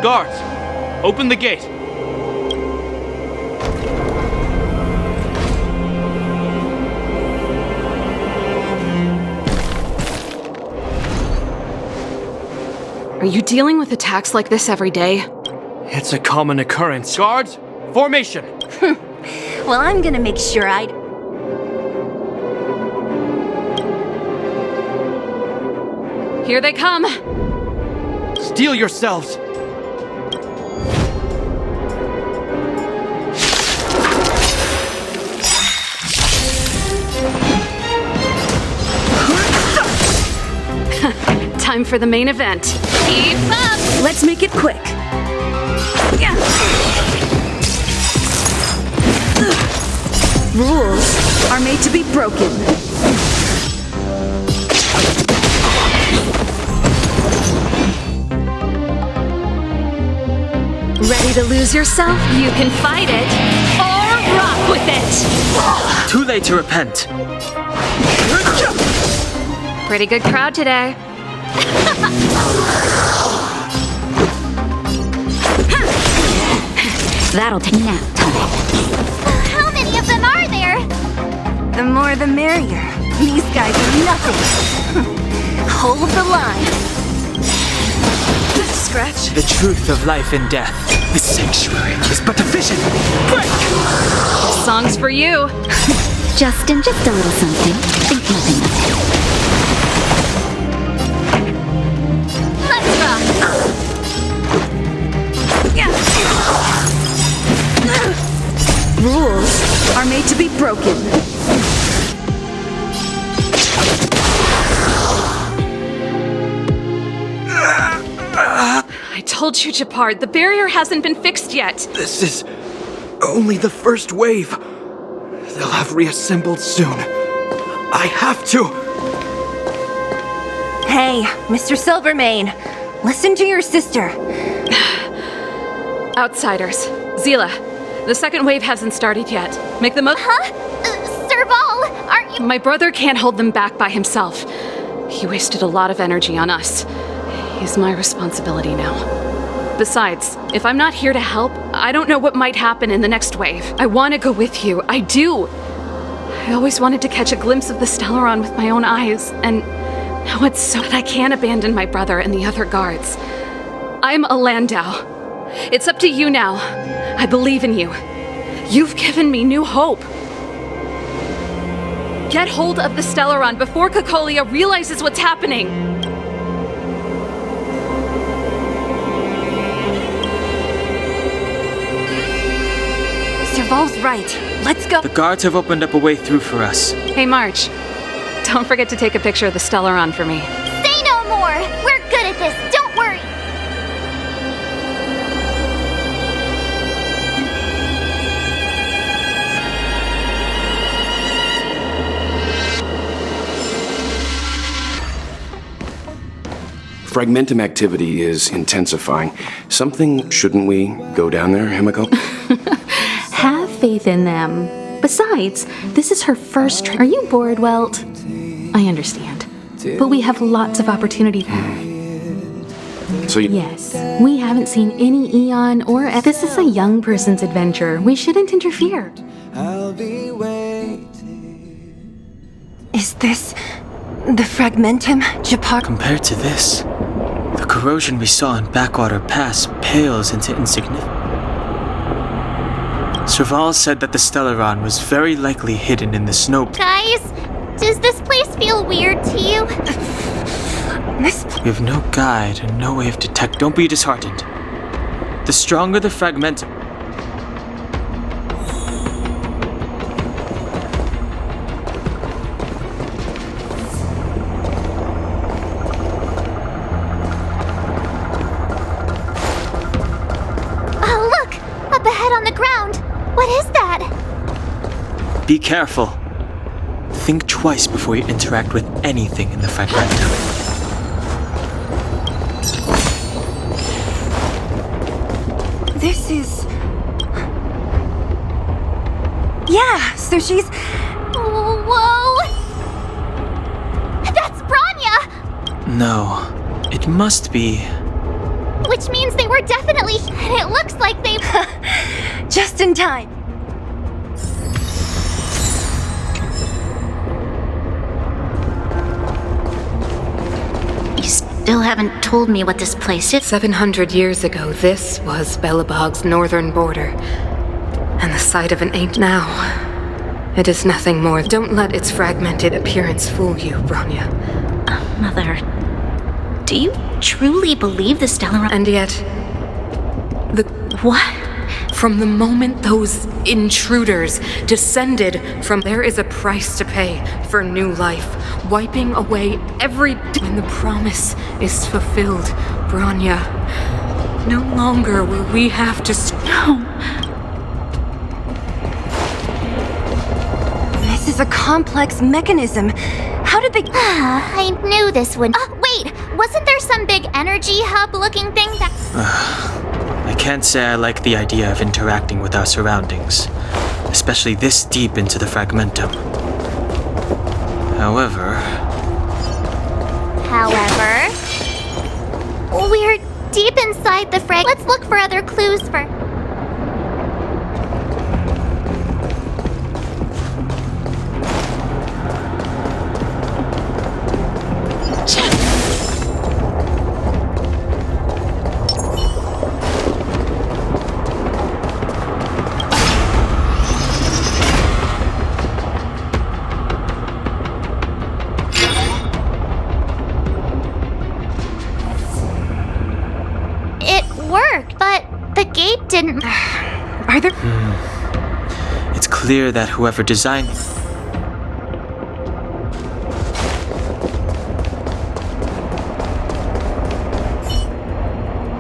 Guards, open the gate. Are you dealing with attacks like this every day? It's a common occurrence. Guards, formation! Well, I'm gonna make sure Here they come! Steel yourselves! Time for the main event. Keep up! Let's make it quick. Rules are made to be broken. Ready to lose yourself? You can fight it, or rock with it! Too late to repent. Pretty good crowd today. That'll take nap time. How many of them are there? The more the merrier. These guys are nothing. Hold the line. Scratch. The truth of life and death. The sanctuary is but a vision. Break! This song's for you. Justin, just a little something. Think nothing of it. Let's rock! Rules are made to be broken. I told you, Japard, the barrier hasn't been fixed yet. This is only the first wave. They'll have reassembled soon. I have to. Hey, Mr. Silvermane, listen to your sister. Outsiders. Zila, the second wave hasn't started yet. Make the most. Huh? Serval, aren't you? My brother can't hold them back by himself. He wasted a lot of energy on us. He's my responsibility now. Besides, if I'm not here to help, I don't know what might happen in the next wave. I want to go with you. I do. I always wanted to catch a glimpse of the Stellaron with my own eyes, and now it's so that I can't abandon my brother and the other guards. I'm a Landau. It's up to you now. I believe in you. You've given me new hope. Get hold of the Stellaron before Cocolia realizes what's happening. Serval's right. Let's go. The guards have opened up a way through for us. Hey, March. Don't forget to take a picture of the Stellaron for me. Say no more! We're good at this, don't worry! Fragmentum activity is intensifying. Shouldn't we go down there, Himiko? Have faith in them. Besides, this is her first Are you bored, Welt? I understand. But we have lots of opportunity. So you... Yes, we haven't seen any Eon or... This is a young person's adventure. We shouldn't interfere. I'll be waiting. Is this the fragmentum, Japar? Compared to this, the corrosion we saw in Backwater Pass pales into insignificance. Serval said that the Stellaron was very likely hidden in the snow. Guys, does this place feel weird to you? We have no guide and no way of detect. Don't be disheartened. The stronger the fragmentum, Oh, look! Up ahead on the ground! What is that? be careful. Think twice before you interact with anything in the fragmentum. This is... Yeah, so she's... Whoa! That's Branya! No, it must be. Which means they were definitely... And it looks like they... just in time. You still haven't told me what this place is. 700 years ago, this was Belobog's northern border, and the site of an ancient. Now, it is nothing more. Don't let its fragmented appearance fool you, Branya. Mother, do you truly believe the Stellaron? And yet, What? from the moment those intruders descended from, there is a price to pay for new life, wiping away every. When the promise is fulfilled, Branya, no longer will we have to. No. This is a complex mechanism. How did they... I knew this would... wait! Wasn't there some big energy hub-looking thing that... I can't say I like the idea of interacting with our surroundings, especially this deep into the fragmentum. However, we're deep inside the frag... Let's look for other clues for... Didn't... Are there... It's clear that whoever designed...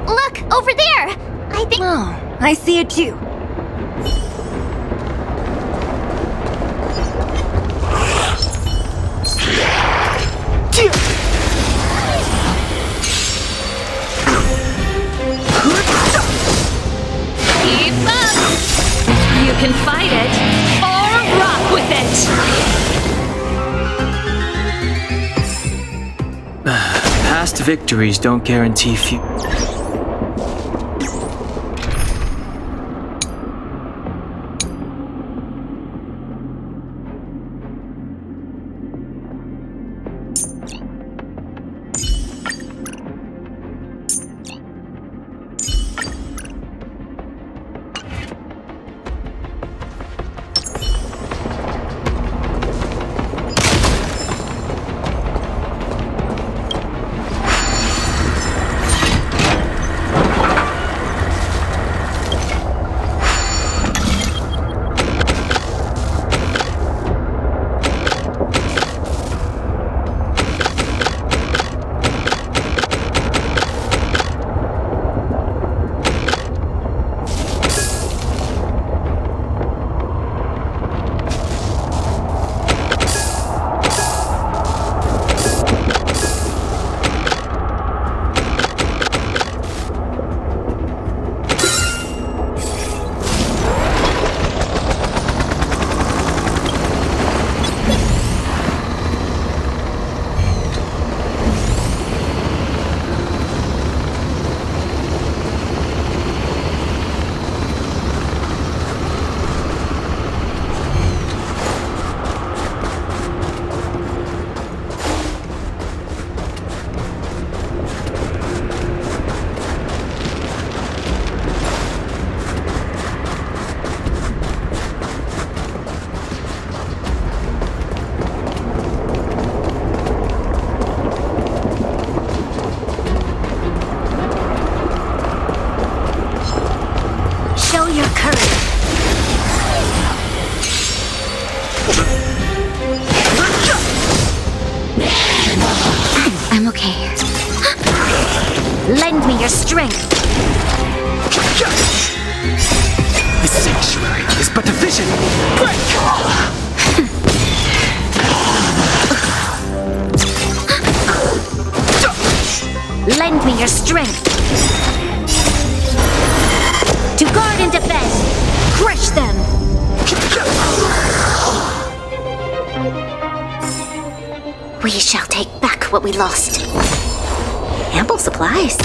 Look! Over there! I think... Oh, I see it too. You can fight it, or rock with it! Past victories don't guarantee future. Lend me your strength. The sanctuary is but a vision. Lend me your strength. To guard and defend. Crush them. We shall take back what we lost. Ample supplies.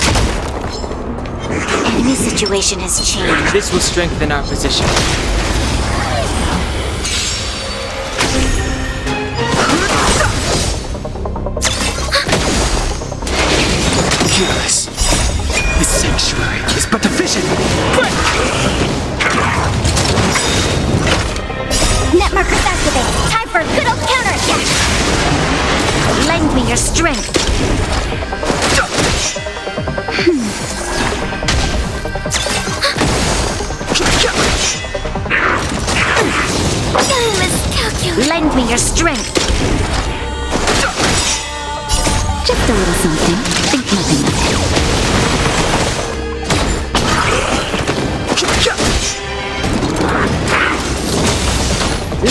Enemy situation has changed. This will strengthen our position. Careless. The sanctuary is but a vision. Net markers activate. Time for a good old counterattack. Lend me your strength. Lend me your strength. Just a little something. Think nothing of it.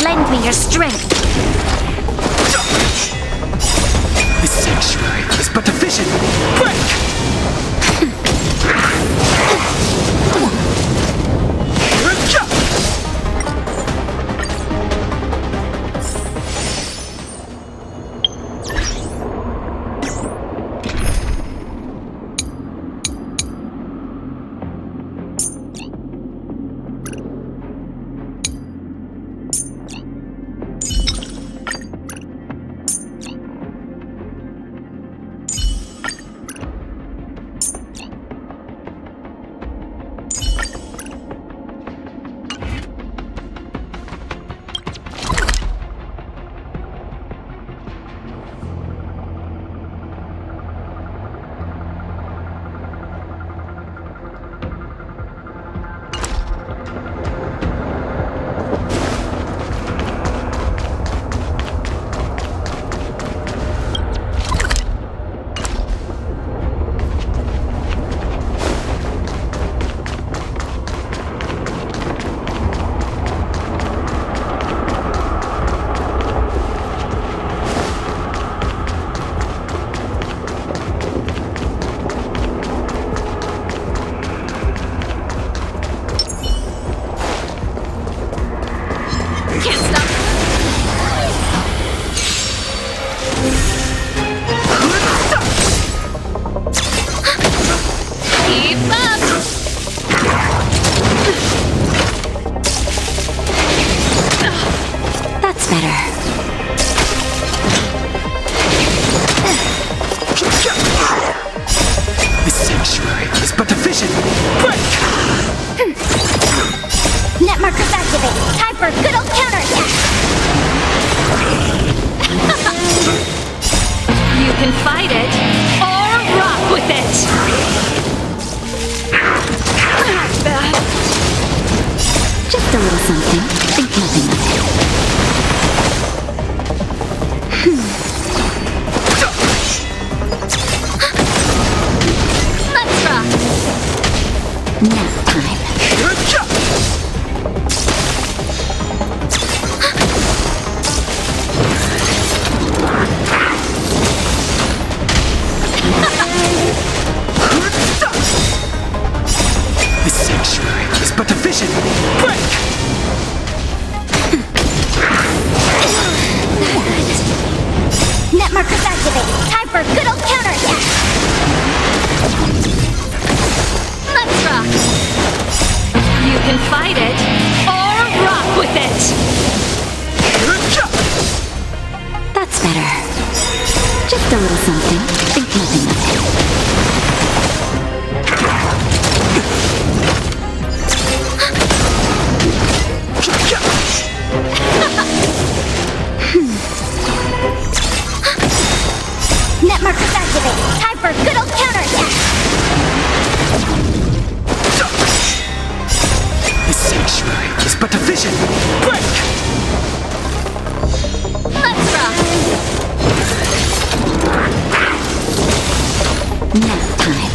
Lend me your strength. The sanctuary is but a vision. Net markers activate. Time for a good old counterattack. You can fight it or rock with it. Not bad. Just a little something. Think nothing of it. Let's rock. Nap time. The sanctuary is but a vision. Net markers activate. Time for a good old counterattack. Let's rock. You can fight it or rock with it. That's better. Just a little something. Think nothing of it. Net markers activate. Time for a good old counterattack. The sanctuary is but a vision. Let's rock. Nap time.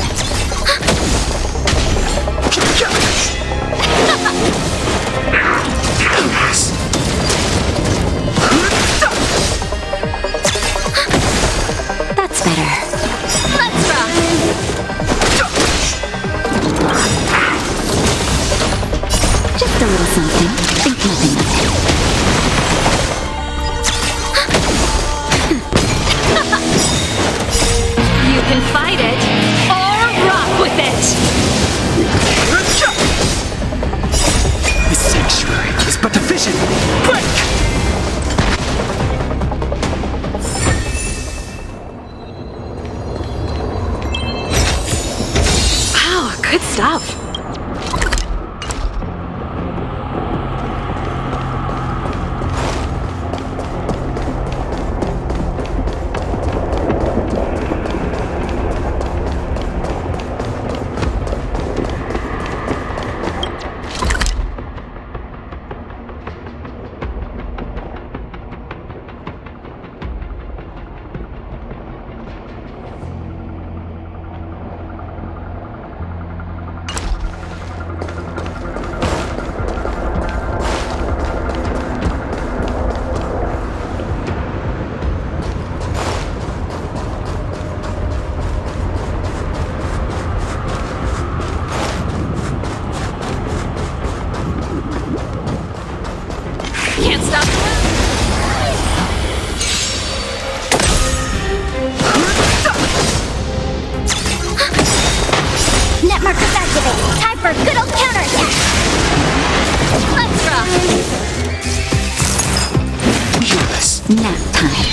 Nap time.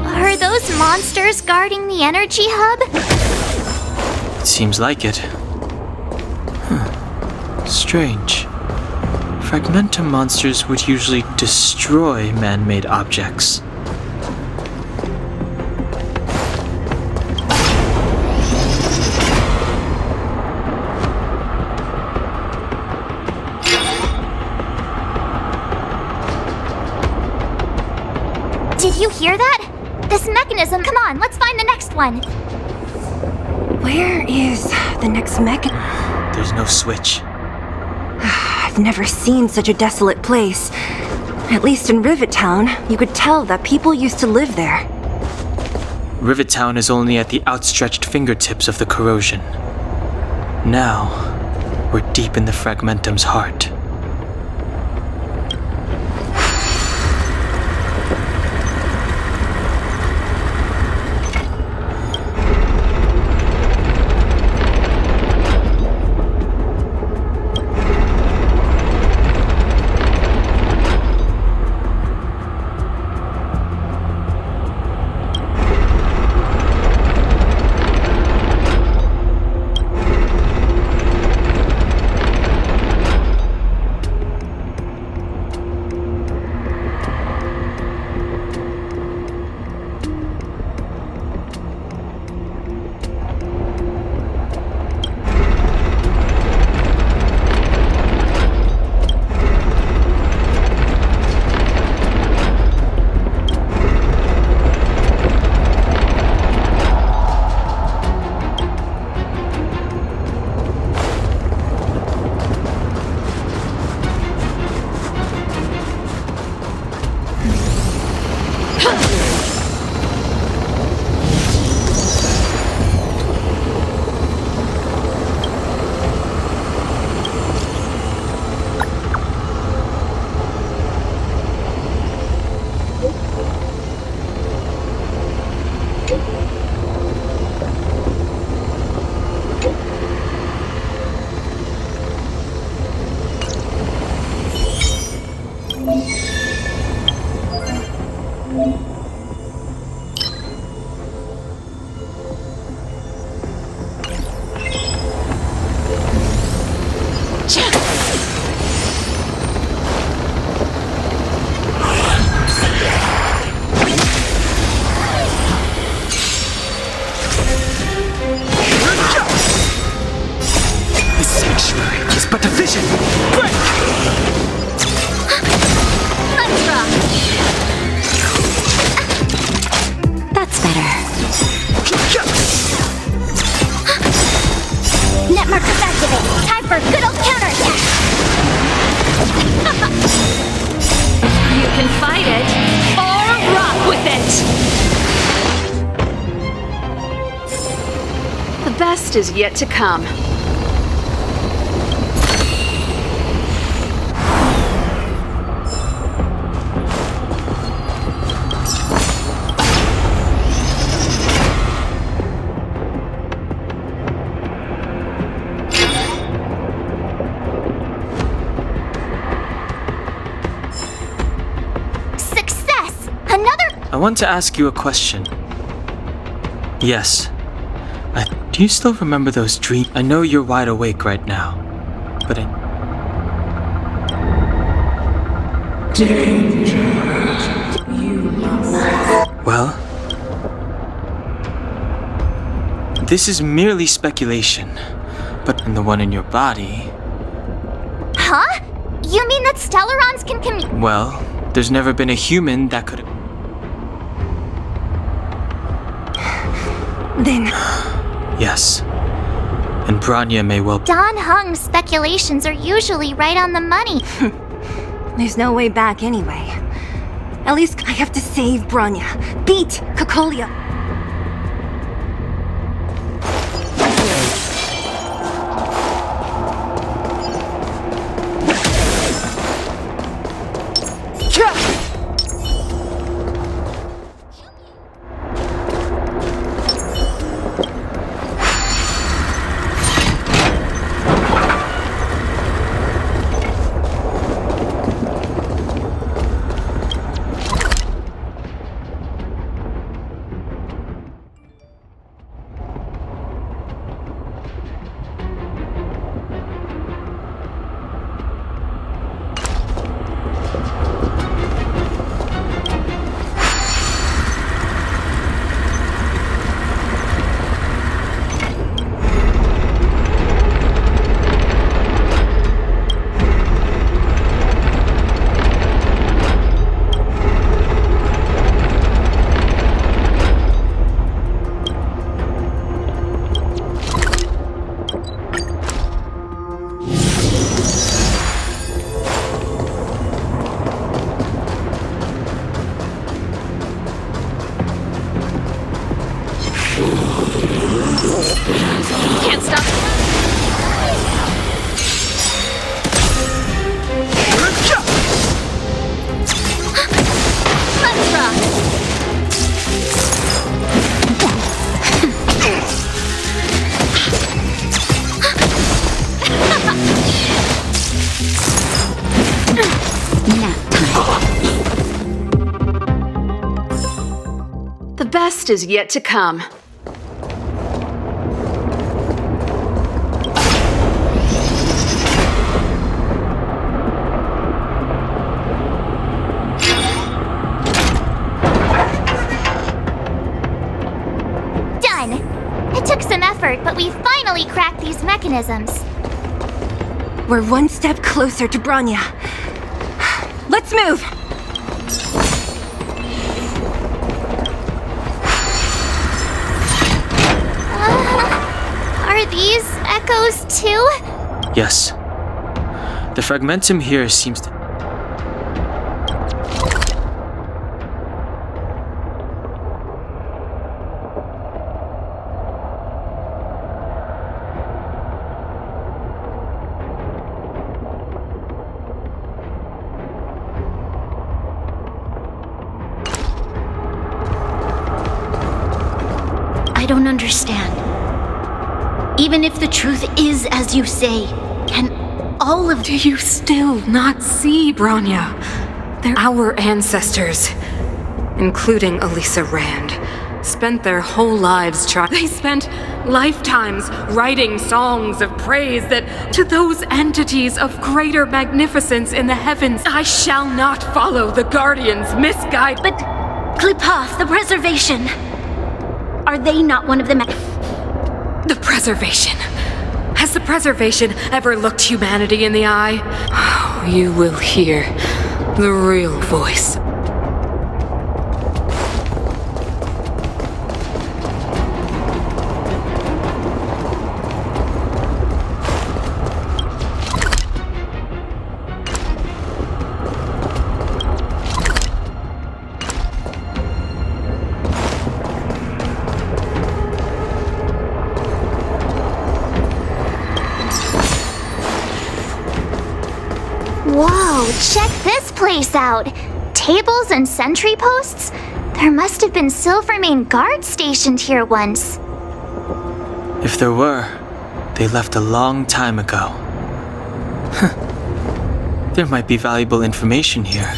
Are those monsters guarding the energy hub? It seems like it. Strange. Fragmentum monsters would usually destroy man-made objects. Did you hear that? This mechanism, come on, let's find the next one. Where is the next mechanism? There's no switch. I've never seen such a desolate place. At least in Rivet Town, you could tell that people used to live there. Rivet Town is only at the outstretched fingertips of the corrosion. Now, we're deep in the Fragmentum's heart. Is yet to come. Success! Another... I want to ask you a question. Yes. Do you still remember those dreams? I know you're wide awake right now, but well, this is merely speculation, but in the one in your body... Huh? You mean that Stellarons can Well, there's never been a human that could... Then... Yes. And Bronya may well... Don Hung's speculations are usually right on the money. There's no way back anyway. At least I have to save Bronya. Beat Cocolia. best is yet to come. Done! It took some effort, but we finally cracked these mechanisms. We're one step closer to Bronya. Let's move! Are these echoes too? Yes. The fragmentum here seems to... I don't understand. Even if the truth is as you say, can all of... Do you still not see, Bronya? They're our ancestors, including Elisa Rand, spent their whole lives trying. They spent lifetimes writing songs of praise that to those entities of greater magnificence in the heavens. I shall not follow the Guardians' misguide. But Klipoth, the Preservation, are they not one of the The Preservation. Has the Preservation ever looked humanity in the eye? Oh, you will hear the real voice. Whoa, check this place out! Tables and sentry posts? There must have been Silvermane guards stationed here once. If there were, they left a long time ago. There might be valuable information here.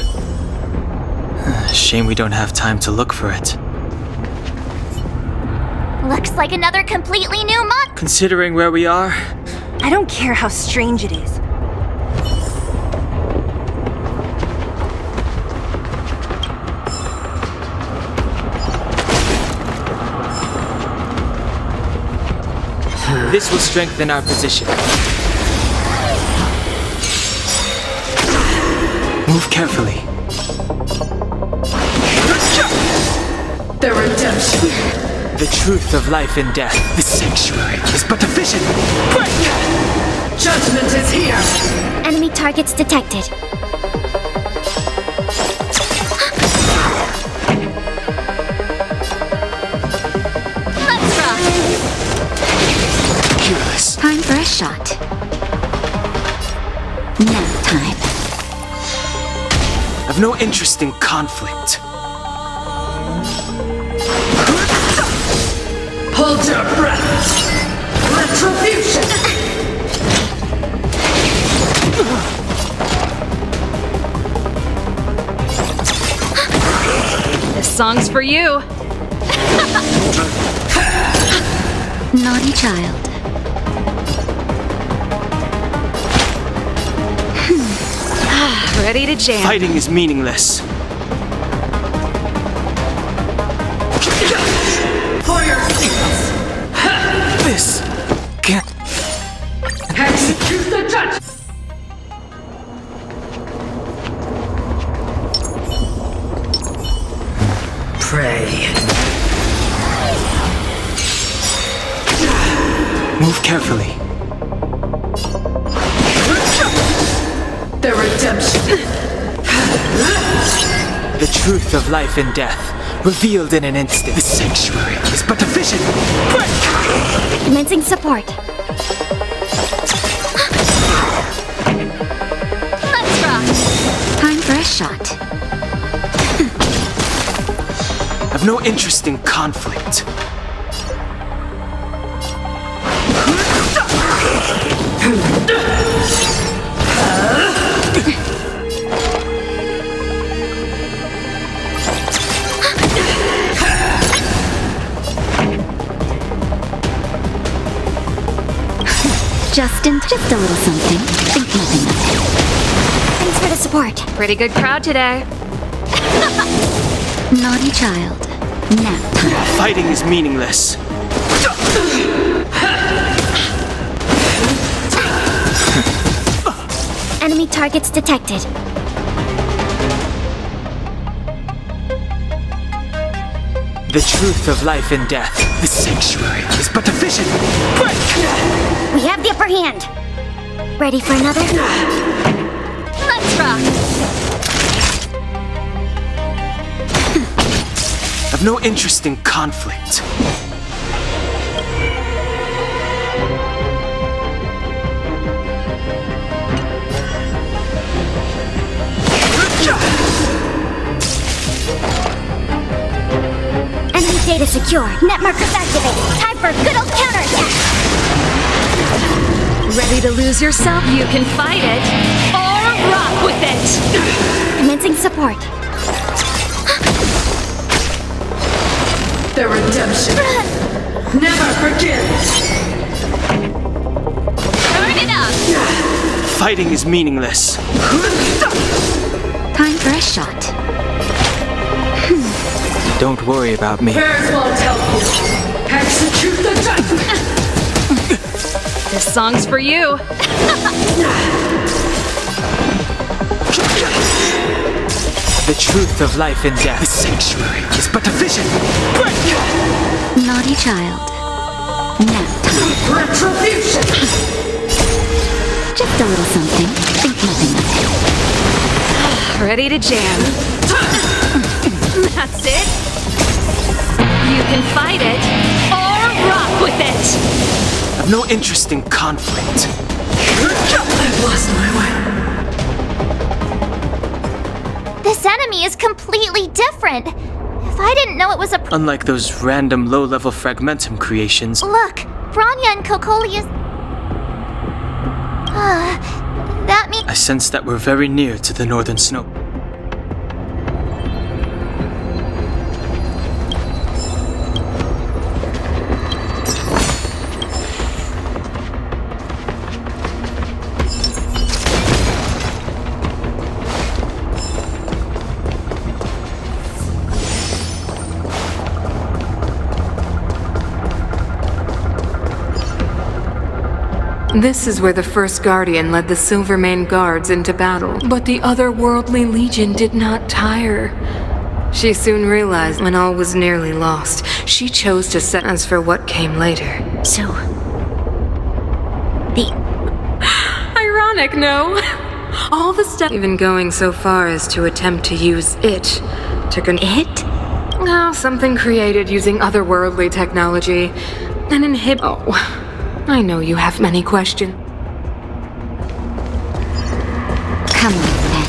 Shame we don't have time to look for it. Looks like another completely new mod. Considering where we are, I don't care how strange it is. this will strengthen our position. Move carefully. The redemption. The truth of life and death. The sanctuary is but a vision. Break! Judgment is here. Enemy targets detected. Let's rock. Careless. Time for a shot. Nap time. I've no interest in conflict. Hold your breath. Retribution. This song's for you. Naughty child. Ready to jam. Fighting is meaningless. For your seats. This can't... Execute the judge. Pray. Move carefully. The redemption. The truth of life and death, revealed in an instant. The sanctuary is but a vision. Break! Commencing support. Let's rock. Time for a shot. I've no interest in conflict. Just a little something. Think nothing of it. Thanks for the support. Pretty good crowd today. Naughty child. Nap time. Fighting is meaningless. Enemy targets detected. The truth of life and death. The sanctuary is but a vision. Break! We have the upper hand. Ready for another? Let's rock! I've no interest in conflict. Enemy data secure. Net markers activated. Time for a good old counterattack. Ready to lose yourself? You can fight it or rock with it! Commencing support. The redemption never forgives. Turn it up! Fighting is meaningless. Time for a shot. Don't worry about me. Prayers won't help you. Execute the death. This song's for you. The truth of life and death. The sanctuary is but a vision. Break! Naughty child. Nap time. Retribution. Just a little something. Think nothing of it. Ready to jam. That's it. You can fight it or rock with it. I've no interest in conflict. I've lost my way. This enemy is completely different. If I didn't know it was a... Unlike those random low-level fragmentum creations. Look, Bronya and Kokoli is... that means... I sense that we're very near to the northern snow. This is where the first Guardian led the Silvermane Guards into battle. But the otherworldly Legion did not tire. She soon realized when all was nearly lost, she chose to set us for what came later. So... Ironic, no? All the stuff... Even going so far as to attempt to use it to It? Oh, something created using otherworldly technology. And inhibit... Oh... I know you have many questions. Come on, then.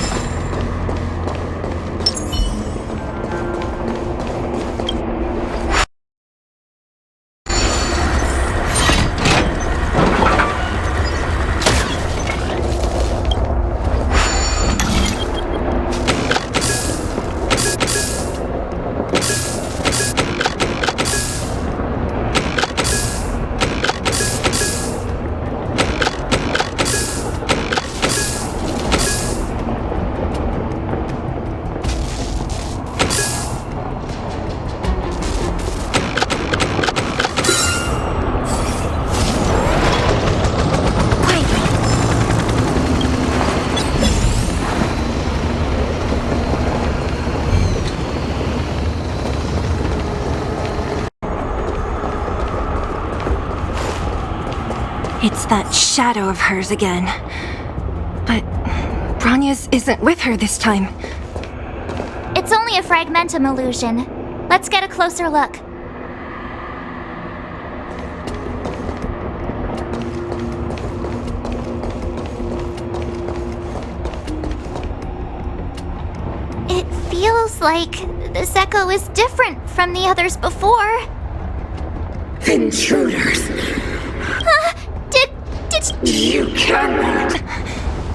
It's that shadow of hers again. But Bronya's isn't with her this time. It's only a fragmentum illusion. Let's get a closer look. It feels like this echo is different from the others before. Intruders. Did... You cannot.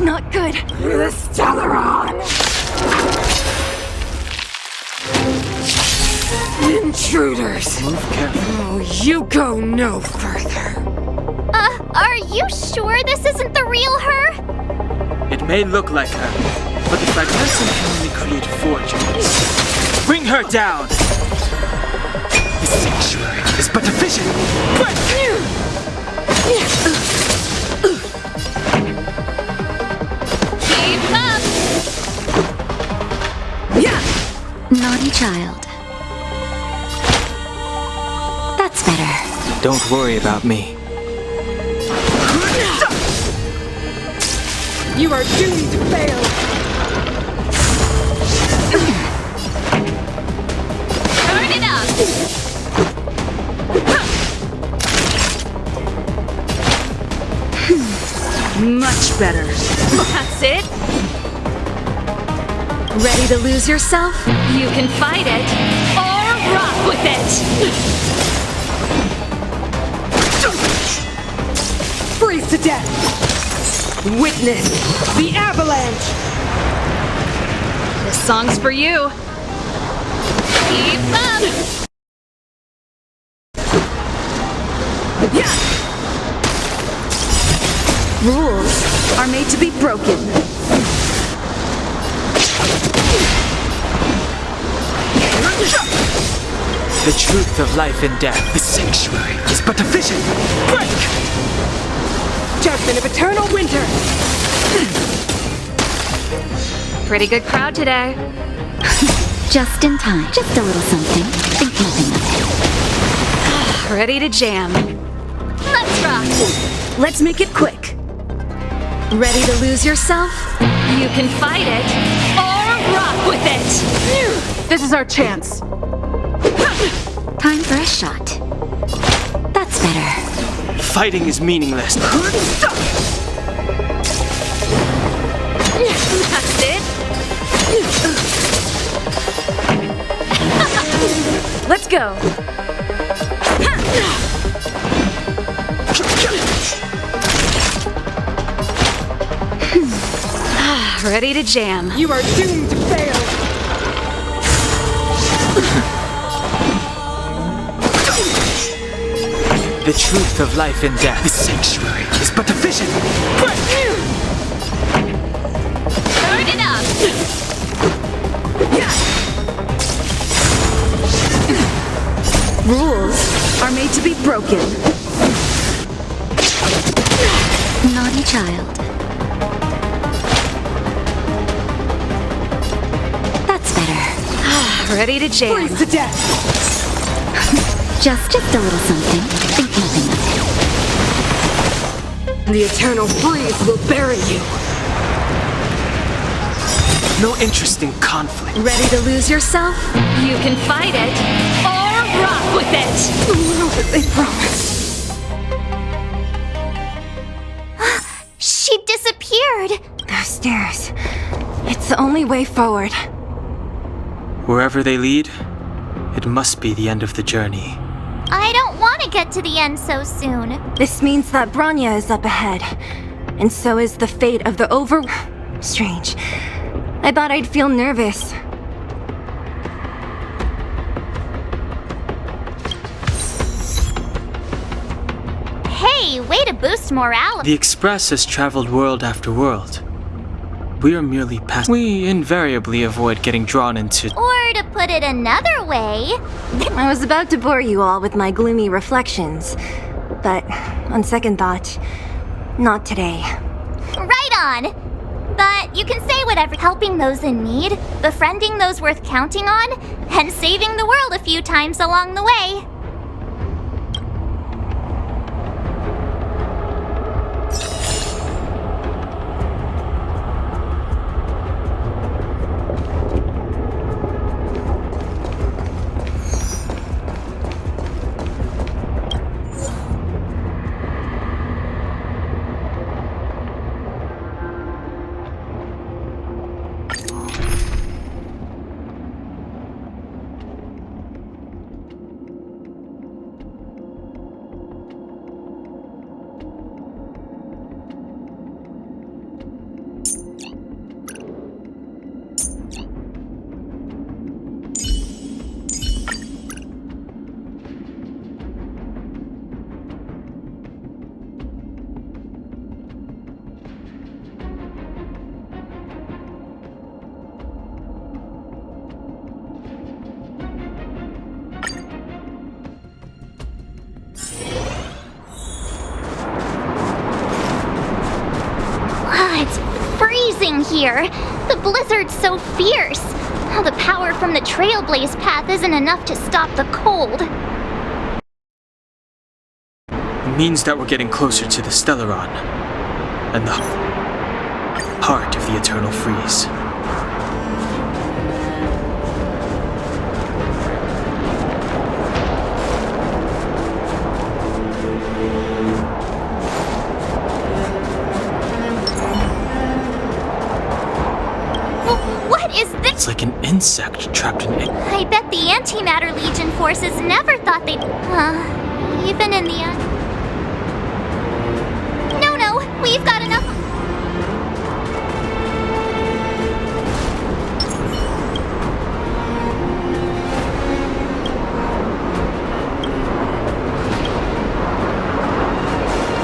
Not good. The Stellaron. Intruders. Move carefully. Oh, you go no further. Are you sure this isn't the real her? It may look like her, but the fragmentum can only create forgeries. Bring her down! The sanctuary is but a vision! Break! Keep up! Naughty child. That's better. Don't worry about me. You are doomed to fail! Turn it up! Much better. That's it? Ready to lose yourself? You can fight it, or rock with it! Freeze to death! Witness the avalanche! This song's for you. Keep up! Rules are made to be broken. The truth of life and death. The sanctuary is but a vision! Break! Judgment of eternal winter! Pretty good crowd today. Just in time. Just a little something. Think nothing of it. Ready to jam. Let's rock! Let's make it quick. Ready to lose yourself? You can fight it, or rock with it! This is our chance. Time for a shot. That's better. Fighting is meaningless. That's it? Let's go. Ready to jam. You are doomed to fail! The truth of life and death. The sanctuary is but a vision! Break! Turn it up! Rules are made to be broken. Naughty child. That's better. Ready to jam. Freeze to death! Just a little something. Think nothing of it. The eternal freeze will bury you! No interest in conflict. Ready to lose yourself? You can fight it, or rock with it! They promise. She disappeared. Those stairs. It's the only way forward. Wherever they lead, it must be the end of the journey. I don't want to get to the end so soon. This means that Bronya is up ahead. And so is the fate of the Strange. I thought I'd feel nervous. Hey, way to boost morale. The Express has traveled world after world. We are merely We invariably avoid getting drawn into... Or to put it another way... I was about to bore you all with my gloomy reflections. But, on second thought, not today. Right on! But you can say whatever, helping those in need, befriending those worth counting on, and saving the world a few times along the way. freezing here. The blizzard's so fierce. All the power from the Trailblaze path isn't enough to stop the cold. It means that we're getting closer to the Stellaron and the heart of the Eternal Freeze. What is this? It's like an insect trapped in it. I bet the Antimatter Legion forces never thought they'd... even in the... No, we've got enough...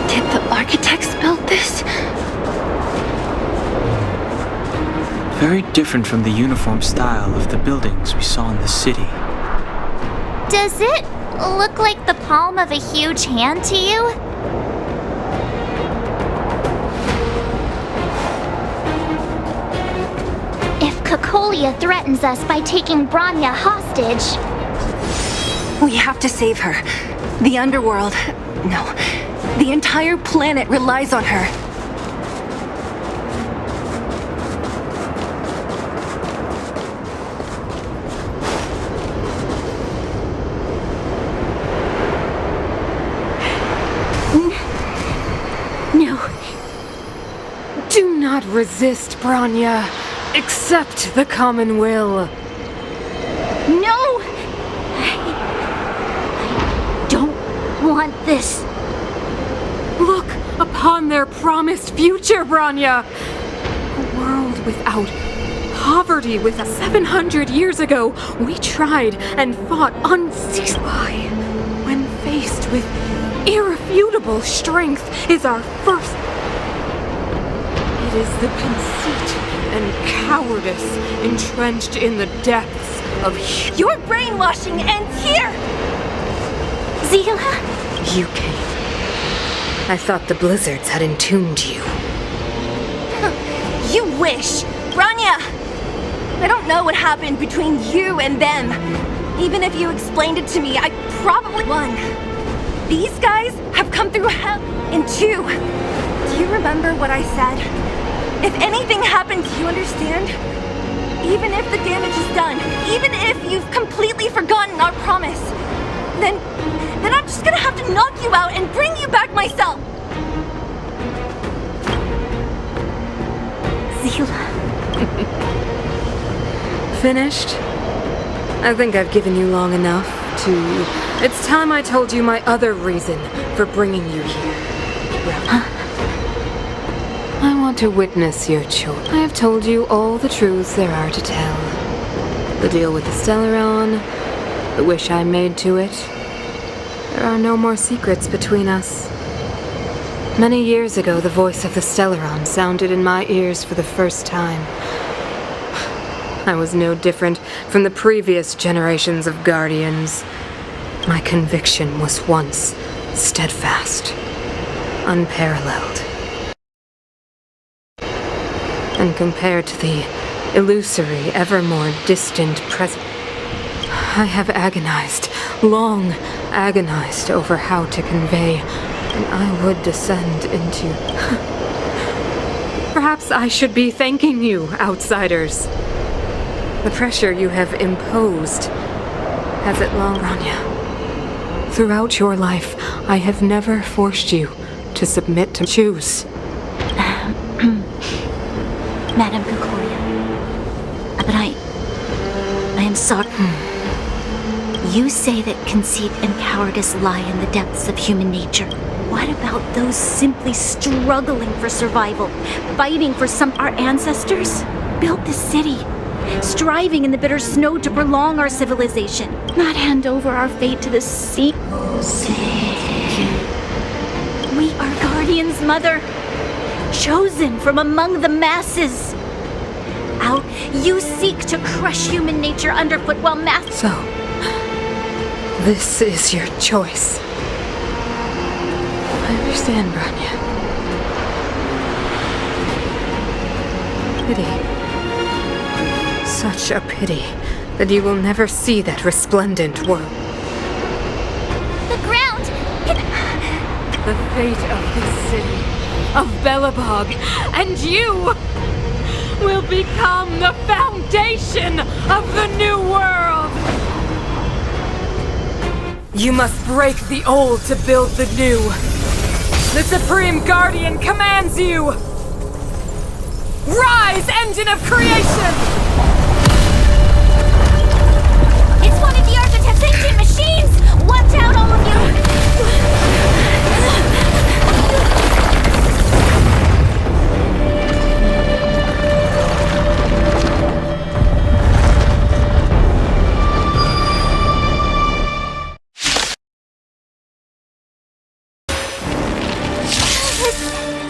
Did the architects build this? Very different from the uniform style of the buildings we saw in the city. Does it look like the palm of a huge hand to you? If Cocolia threatens us by taking Bronya hostage... We have to save her. The underworld... No. The entire planet relies on her. Do not resist, Bronya. Accept the common will. No! I don't want this. Look upon their promised future, Bronya. A world without poverty. With 700 years ago, we tried and fought unceasingly. When faced with irrefutable strength is our first... It is the conceit and cowardice entrenched in the depths of... Your brainwashing ends here! Zila? You came. I thought the blizzards had entombed you. You wish! Bronya! I don't know what happened between you and them. Even if you explained it to me, I probably won. These guys have come through hell in two. Do you remember what I said? If anything happens, you understand? Even if the damage is done, even if you've completely forgotten our promise, then I'm just gonna have to knock you out and bring you back myself. Zila. Finished? I think I've given you long enough to... It's time I told you my other reason for bringing you here. I want to witness your choice. I have told you all the truths there are to tell. The deal with the Stellaron, the wish I made to it. There are no more secrets between us. Many years ago, the voice of the Stellaron sounded in my ears for the first time. I was no different from the previous generations of Guardians. My conviction was once steadfast, unparalleled. And compared to the illusory, ever more distant present, I have agonized, long agonized over how to convey, and I would descend into... Perhaps I should be thanking you, outsiders. The pressure you have imposed has it long, Bronya. Throughout your life, I have never forced you to submit to choose. Madame Cocolia. But I am sorry. You say that conceit and cowardice lie in the depths of human nature. What about those simply struggling for survival, fighting for our ancestors built this city, striving in the bitter snow to prolong our civilization, not hand over our fate to the sea? We are Guardians, Mother, chosen from among the masses. Out, you seek to crush human nature underfoot while So, this is your choice. I understand, Bronya. pity. Such a pity that you will never see that resplendent world. The ground! The fate of this city, of Belobog, and you will become the foundation of the new world! You must break the old to build the new. The Supreme Guardian commands you! Rise, engine of creation! It's one of the Architect's ancient machines! Watch out, all of you!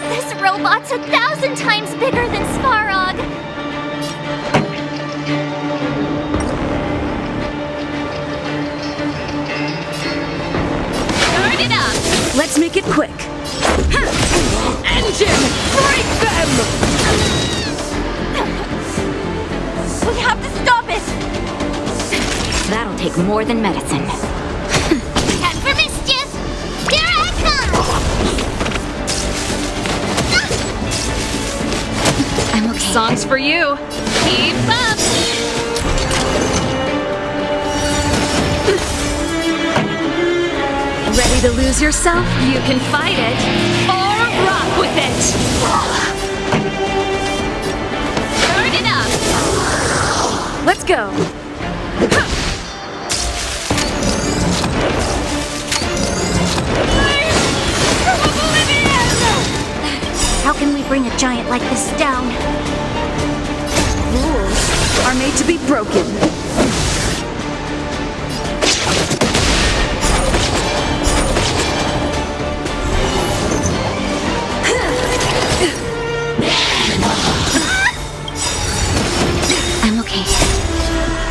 This robot's 1,000 times bigger than Svarog! Turn it up! Let's make it quick. Engine! Break them! We have to stop it! That'll take more than medicine. Head for mischief! Here I come! I'm okay. Song's for you. Keep up! Ready to lose yourself? You can fight it, or rock with it! Turn it up! Let's go. How can we bring a giant like this down? Rules are made to be broken. I'm okay.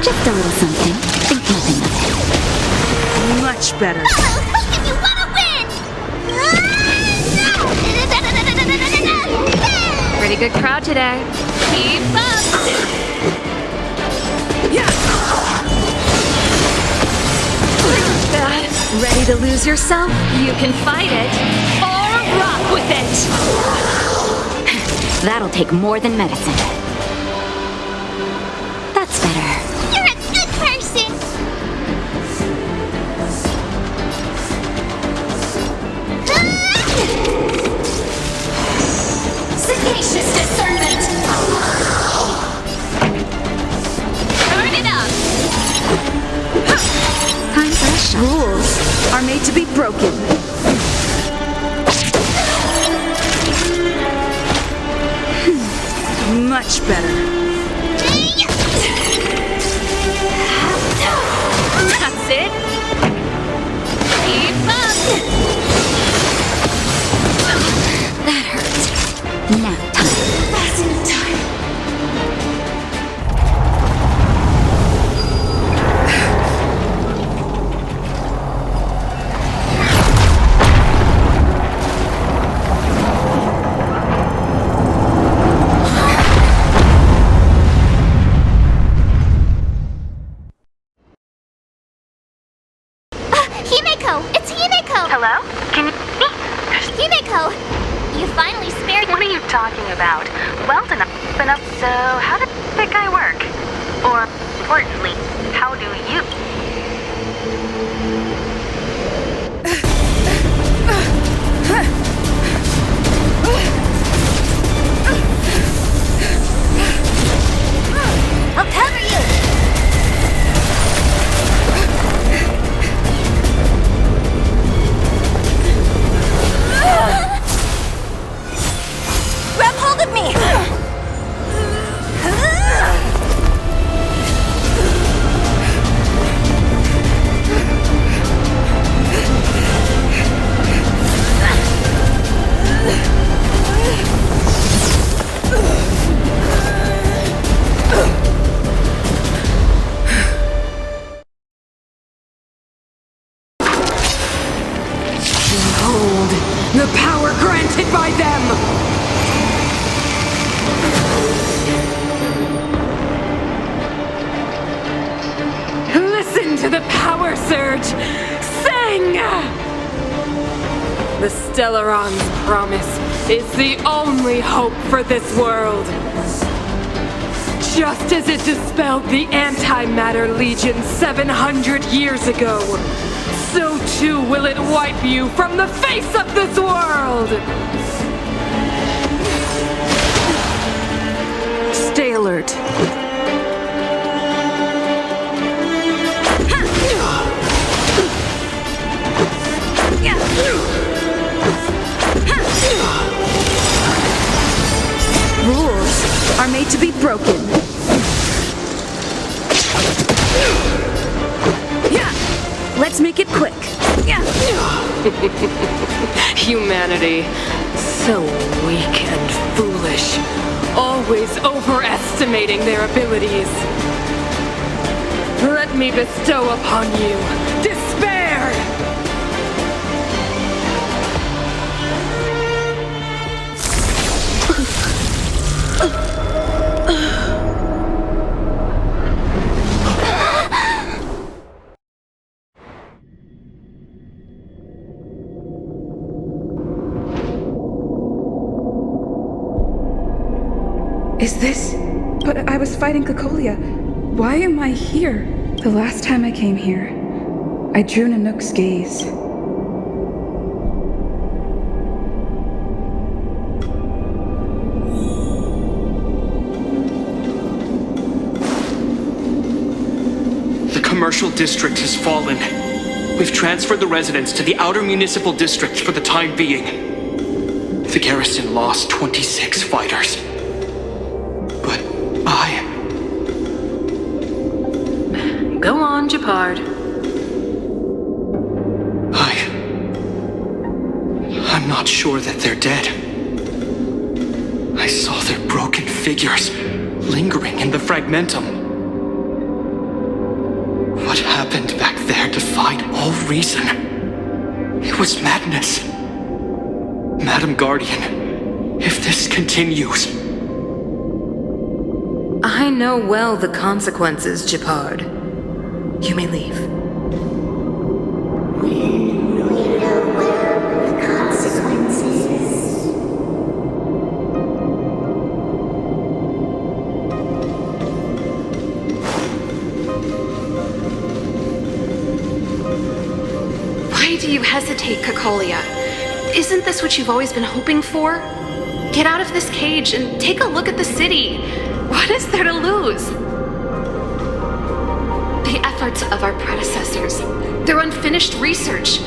Just a little something. Think nothing of it. Much better. How can you wanna win? Pretty good crowd today. Keep up! Ready to lose yourself? You can fight it, or rock with it! That'll take more than medicine. That's better. You're a good person! Sagacious discernment! Turn it up! Time for a shot. Rules are made to be broken. Much better. That's it! Keep up! That hurt. Nap time. Lesson time! Himeko! It's Himeko! Hello? Can you... Himeko! You finally spared me. What are you talking about? Well enough. So, how did that guy work? Or, importantly, how do you... I'll cover you! Grab hold of me! The Stellaron's promise is the only hope for this world. Just as it dispelled the Antimatter Legion 700 years ago, so too will it wipe you from the face of this world! Stay alert. Rules are made to be broken. Let's make it quick. Humanity, so weak and foolish, always overestimating their abilities. Let me bestow upon you despair! Is this? But I was fighting Cacolia. Why am I here? The last time I came here, I drew Nanook's gaze. The commercial district has fallen. We've transferred the residents to the outer municipal districts for the time being. The garrison lost 26 fighters. Go on, Japard. I'm not sure that they're dead. I saw their broken figures lingering in the fragmentum. What happened back there defied all reason. It was madness. Madam Guardian, if this continues... I know well the consequences, Japard. You may leave. Why do you hesitate, Cacolia? Isn't this what you've always been hoping for? Get out of this cage and take a look at the city. What is there to lose? The efforts of our predecessors, their unfinished research,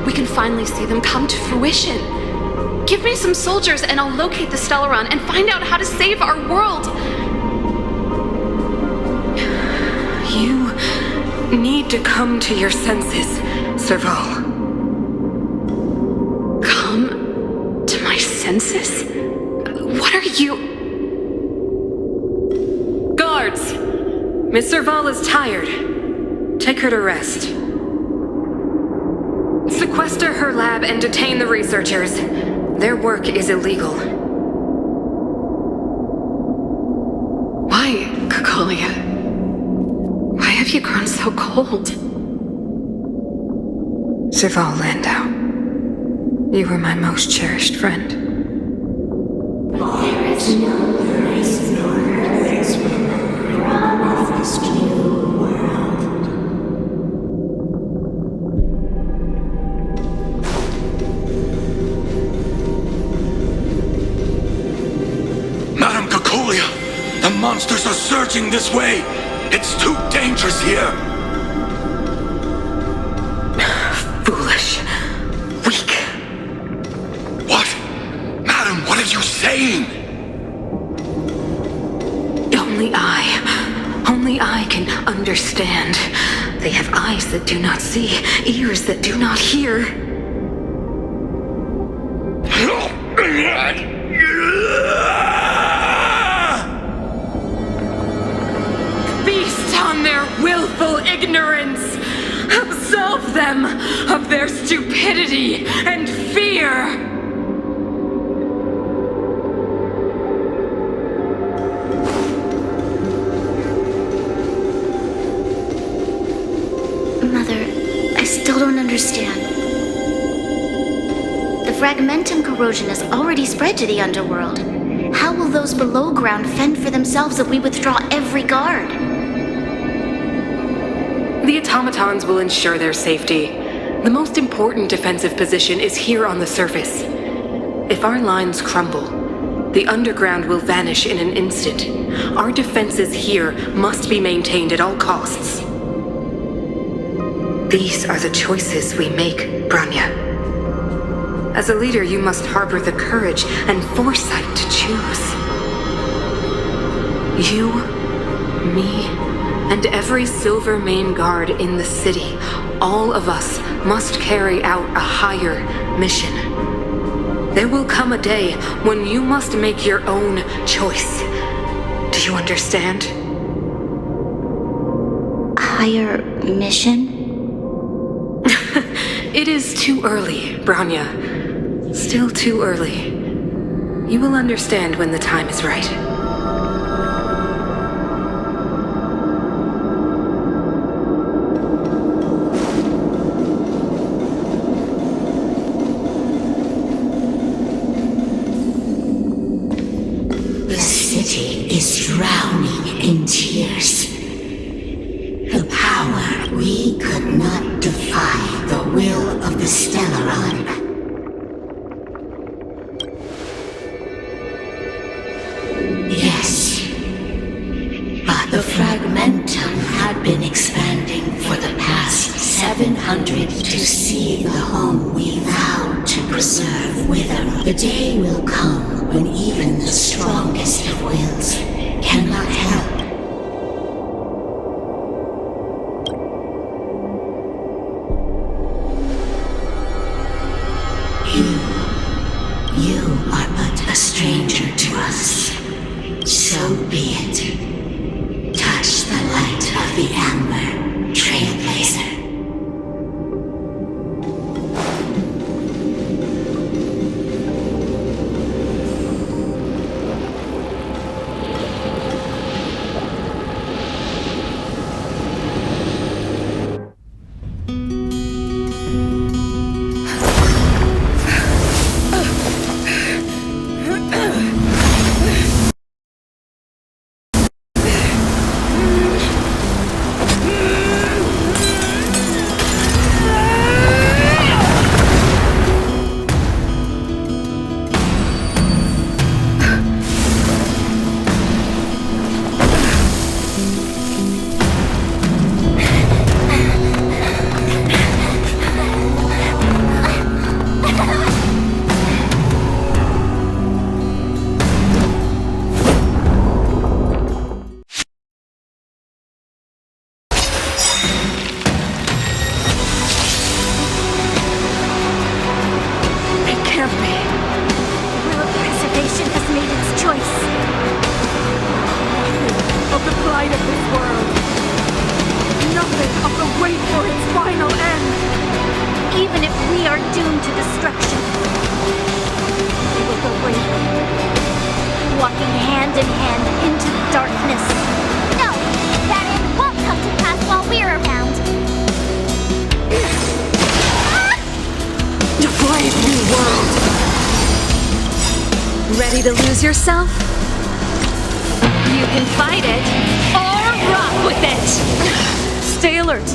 we can finally see them come to fruition. Give me some soldiers and I'll locate the Stellaron and find out how to save our world. You need to come to your senses, Serval. Come to my senses? What are you... Guards! Miss Serval is tired. Take her to rest. Sequester her lab and detain the researchers. Their work is illegal. Why, Cacolia? Why have you grown so cold? Serval Landau, you were my most cherished friend. There is no place nor place for of this new world. Madam Cacolia, the monsters are surging this way. It's too dangerous here. Foolish. Weak. What? Madam, what are you saying? Only I can understand. They have eyes that do not see, ears that do not hear. Feast on their willful ignorance! Absolve them of their stupidity and fear! Mother, I still don't understand. The fragmentum corrosion has already spread to the underworld. How will those below ground fend for themselves if we withdraw every guard? The automatons will ensure their safety. The most important defensive position is here on the surface. If our lines crumble, the underground will vanish in an instant. Our defenses here must be maintained at all costs. These are the choices we make, Bronya. As a leader, you must harbor the courage and foresight to choose. You, me, and every Silvermane guard in the city, all of us must carry out a higher mission. There will come a day when you must make your own choice. Do you understand? Higher mission? It is too early, Bronya. Still too early. You will understand when the time is right. The city is drowning in tears. The power we could not defy the will of the Stellaron. Yes, but the fragmentum had been expanding for the past 700 to see the home we vowed to preserve wither. The day will come when even the strongest of wills cannot help. You are but a stranger to us. So be it. Touch the light of the Amber, Trailblazer. Ready to lose yourself? You can fight it, or rock with it! Stay alert.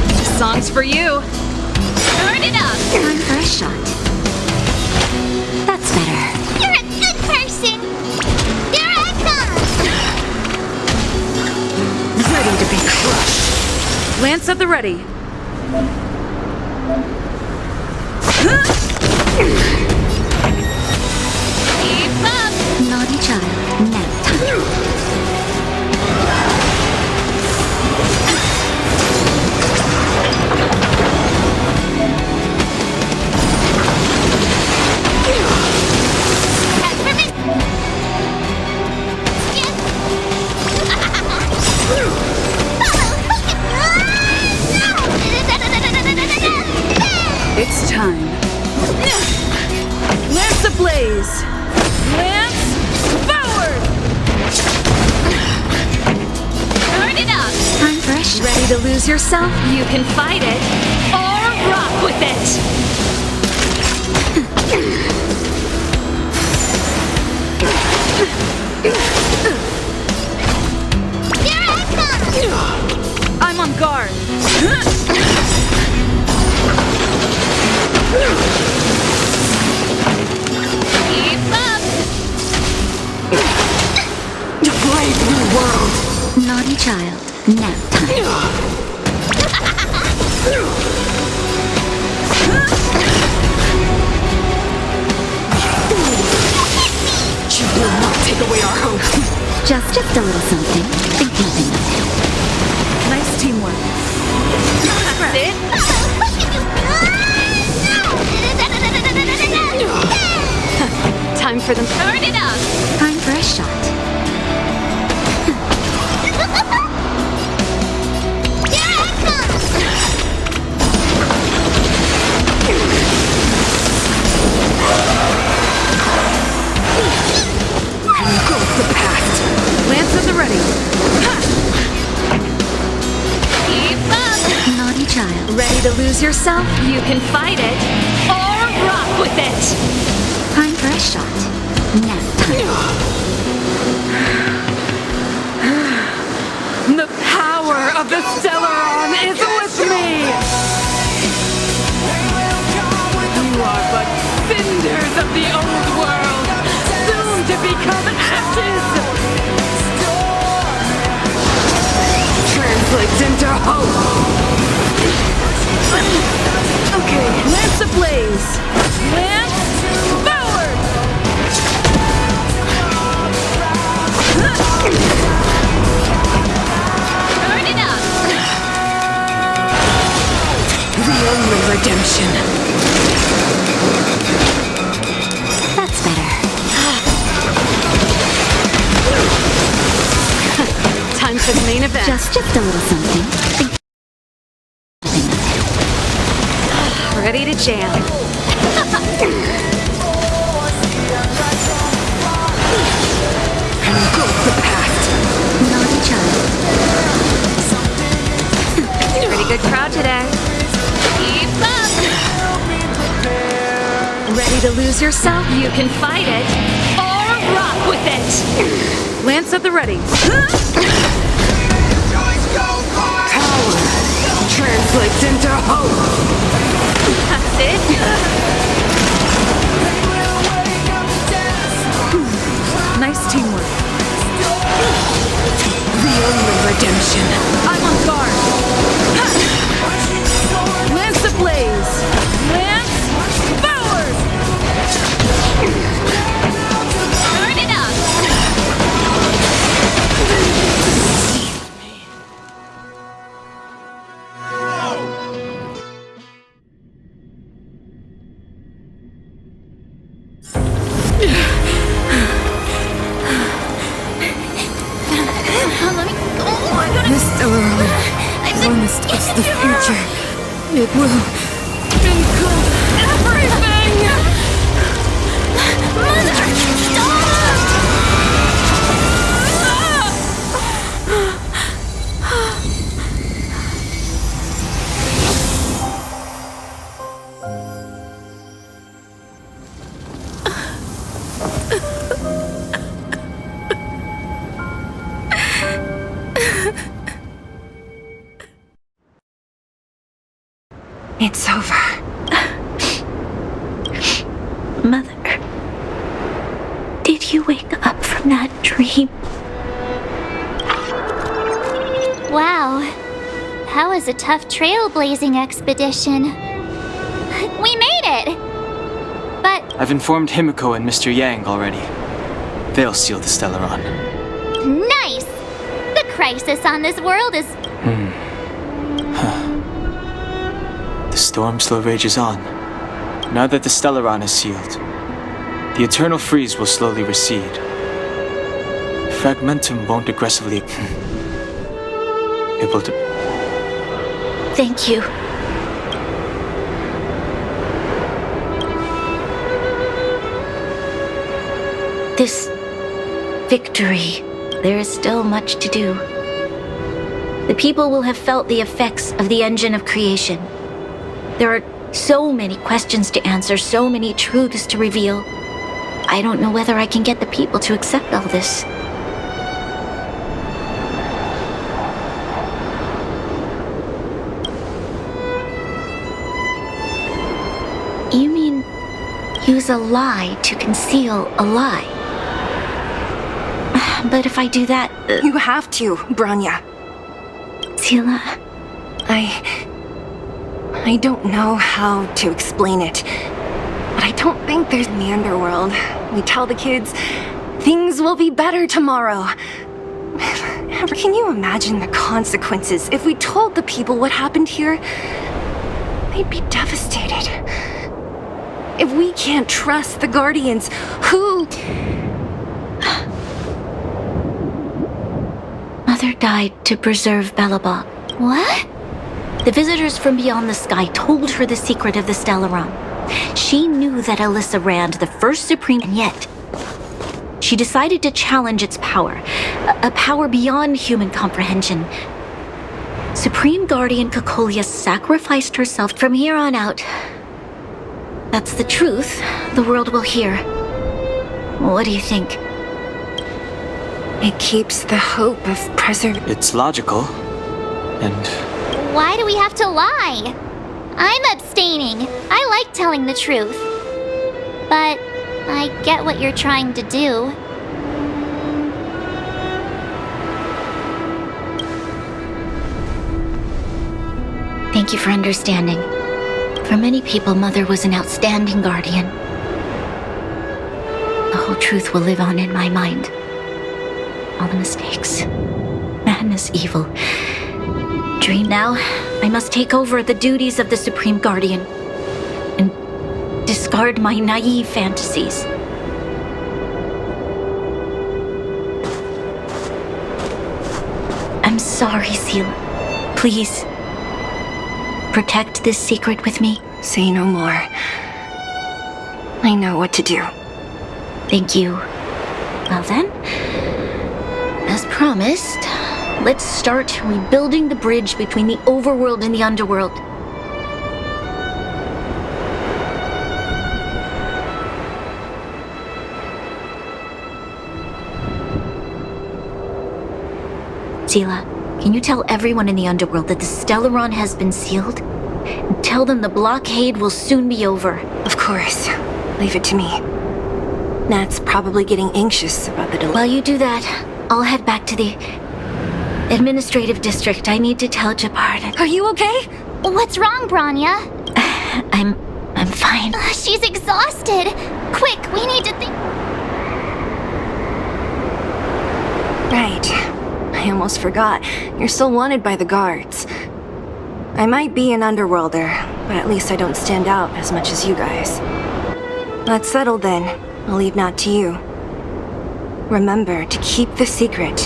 This song's for you. Turn it up! Time for a shot. That's better. You're a good person! Here I come! Ready to be crushed. Lance at the ready. Keep up! Naughty child, nap time. Head for me! It's time. Lance ablaze! Lance forward! Turn it up! Time for a shot. Ready to lose yourself? You can fight it or rock with it! I'm on guard. Keep up! Brave new world! Naughty child. Nap time. You will not take away our hope! Just a little something. Think nothing of it. Nice teamwork. That's it! Time for them. Turn it up! Time for a shot. Engulf the past! Lance at the ready. Keep up! Naughty child. Ready to lose yourself? You can fight it or rock with it! Time for a shot. Nap time. The power of the Stellaron is with me! You are but cinders of the old world, soon to become ashes! Translates into hope! Okay, Lance ablaze. Lance forward! Turn it up! The only redemption. That's better. Time for the main event. Just a little something. Think Ready to jam. Engulf the past! naughty child. Pretty good crowd today. Keep up! Ready to lose yourself? You can fight it or rock with it! Lance at the ready. Power translates into hope! That's it! Nice teamwork. The only redemption! I'm on guard. Lance ablaze. Lance forward! Turn it up! The Stellaron promised us the future. It will engulf everything! It's over. Mother, did you wake up from that dream? Wow. That was a tough trailblazing expedition. We made it! But I've informed Himiko and Mr. Yang already. They'll seal the Stellaron. nice! The crisis on this world is... The storm still rages on. Now that the Stellaron is sealed, the eternal freeze will slowly recede. Fragmentum won't aggressively... able to... Thank you. This victory, there is still much to do. the people will have felt the effects of the engine of creation. There are so many questions to answer, so many truths to reveal. I don't know whether I can get the people to accept all this. You mean use a lie to conceal a lie? But if I do that... You have to, Branya. Seele. I don't know how to explain it, but I don't think there's in the underworld. We tell the kids, things will be better tomorrow. Can you imagine the consequences if we told the people what happened here? They'd be devastated. If we can't trust the Guardians, who... Mother died to preserve Belobog. What? The visitors from beyond the sky told her the secret of the Stellaron. She knew that Alyssa Rand, the first Supreme, and yet she decided to challenge its power, a power beyond human comprehension. Supreme Guardian Cocolia sacrificed herself. From here on out, that's the truth the world will hear. What do you think? It keeps the hope of preservation. It's logical. And Why do we have to lie? I'm abstaining. I like telling the truth. But I get what you're trying to do. Thank you for understanding. For many people, Mother was an outstanding guardian. The whole truth will live on in my mind. All the mistakes, madness, evil. Dream. Now, I must take over the duties of the Supreme Guardian and discard my naive fantasies. I'm sorry, Seele. Please, protect this secret with me. Say no more. I know what to do. Thank you. Well then, as promised, let's start rebuilding the bridge between the overworld and the underworld. Seele, can you tell everyone in the underworld that the Stellaron has been sealed? And tell them the blockade will soon be over. Of course. Leave it to me. Nat's probably getting anxious about the delay. While you do that, I'll head back to the administrative district. I need to tell Jabard. Are you okay? What's wrong, Branya? I'm fine. She's exhausted. Quick, we need to think. Right. I almost forgot. You're still wanted by the guards. I might be an underworlder, but at least I don't stand out as much as you guys. That's settled then. I'll leave Nat to you. Remember to keep the secret.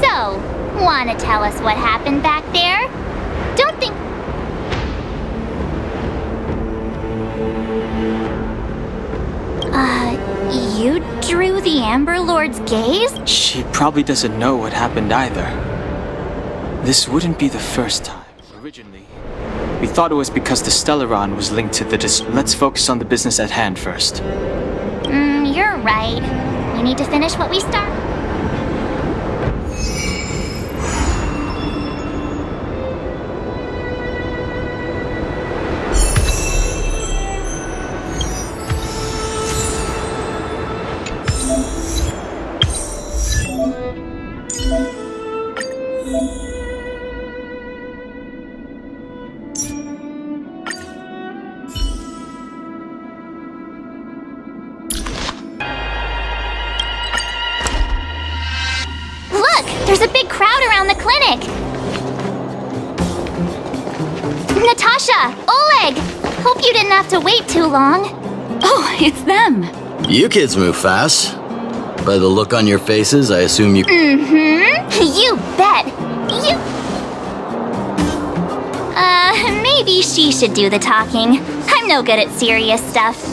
So, wanna tell us what happened back there? Don't think... You drew the Amber Lord's gaze? she probably doesn't know what happened either. This wouldn't be the first time. Originally, we thought it was because the Stellaron was linked to the Let's focus on the business at hand first. You're right. We need to finish what we started. There's a big crowd around the clinic! Natasha! Oleg! Hope you didn't have to wait too long. Oh, it's them! You kids move fast. By the look on your faces, I assume you... You bet! Maybe she should do the talking. I'm no good at serious stuff.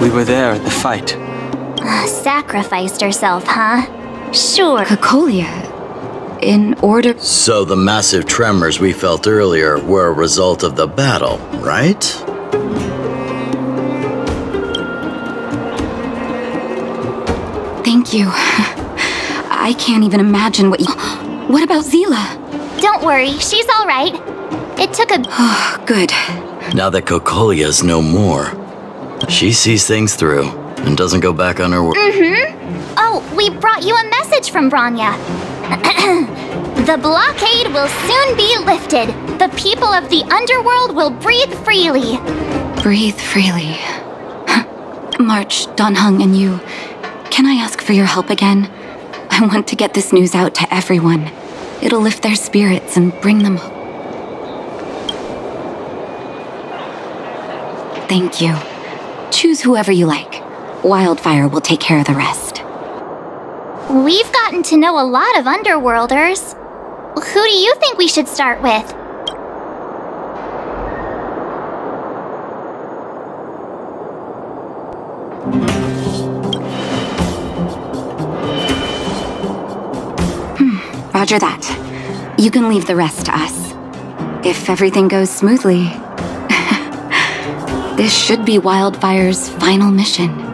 We were there at the fight. Sacrificed herself, huh? Sure. Cocolia, in order... So the massive tremors we felt earlier were a result of the battle, right? Thank you. I can't even imagine what you... What about Zila? Don't worry, she's all right. It took a... Oh, good. Now that Cocolia's no more, she sees things through and doesn't go back on her word. Mm-hmm. Oh, we brought you a message from Bronya. The blockade will soon be lifted. The people of the underworld will breathe freely. Breathe freely. March, Donhung, and you, can I ask for your help again? I want to get this news out to everyone. It'll lift their spirits and bring them hope. Thank you. Choose whoever you like. Wildfire will take care of the rest. We've gotten to know a lot of Underworlders. Who do you think we should start with? Roger that. You can leave the rest to us. If everything goes smoothly, this should be Wildfire's final mission.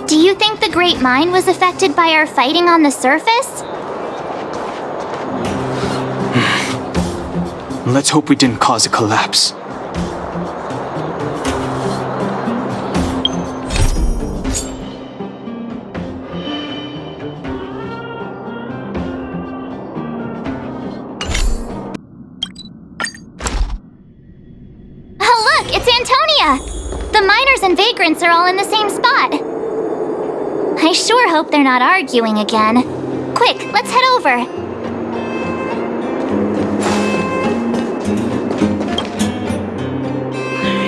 Do you think the Great Mine was affected by our fighting on the surface? Let's hope we didn't cause a collapse. Oh, look, it's Antonia! The miners and vagrants are all in the same spot. I sure hope they're not arguing again. Quick, let's head over.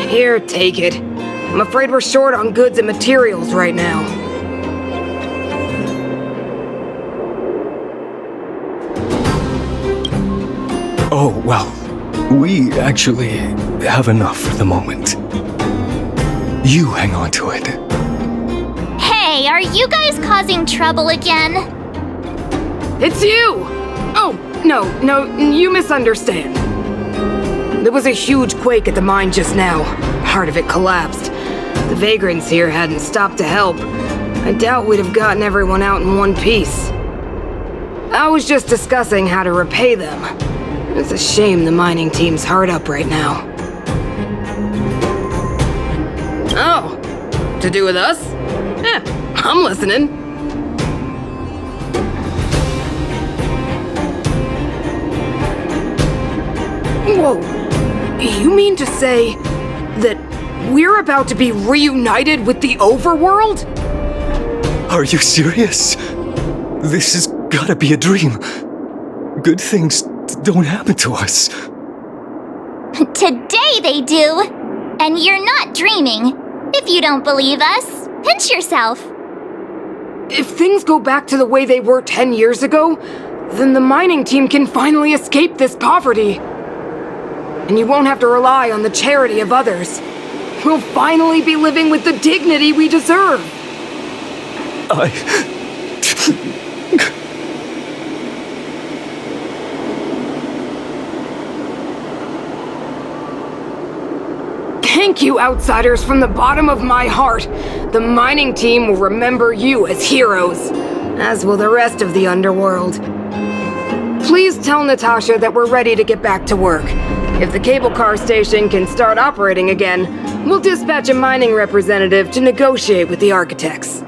Here, take it. I'm afraid we're short on goods and materials right now. Oh, well, we actually have enough for the moment. You hang on to it. Hey, are you guys causing trouble again? It's you! Oh, no, you misunderstand. There was a huge quake at the mine just now. Part of it collapsed. The vagrants here hadn't stopped to help. I doubt we'd have gotten everyone out in one piece. I was just discussing how to repay them. It's a shame the mining team's hard up right now. Oh, to do with us? Yeah, I'm listening. Whoa, you mean to say that we're about to be reunited with the overworld? Are you serious? This has gotta be a dream. Good things don't happen to us. Today they do! And you're not dreaming. If you don't believe us, pinch yourself. If things go back to the way they were 10 years ago, then the mining team can finally escape this poverty. And you won't have to rely on the charity of others. We'll finally be living with the dignity we deserve. Thank you, outsiders, from the bottom of my heart. The mining team will remember you as heroes, as will the rest of the underworld. Please tell Natasha that we're ready to get back to work. If the cable car station can start operating again, we'll dispatch a mining representative to negotiate with the architects.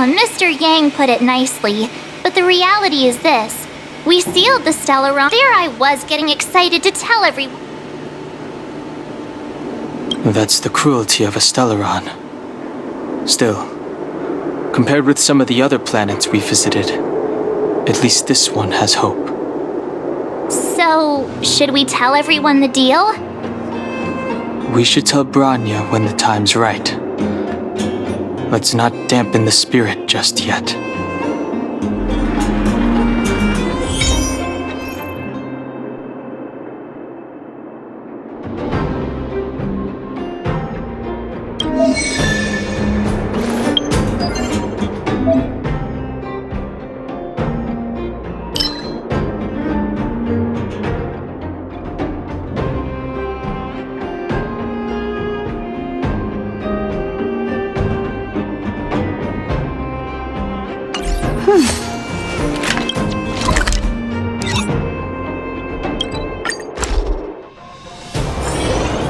Mr. Yang put it nicely, but the reality is this. We sealed the Stellaron. There I was getting excited to tell everyone. That's the cruelty of a Stellaron. Still, compared with some of the other planets we visited, at least this one has hope. So, should we tell everyone the deal? We should tell Bronya when the time's right. Let's not dampen the spirit just yet.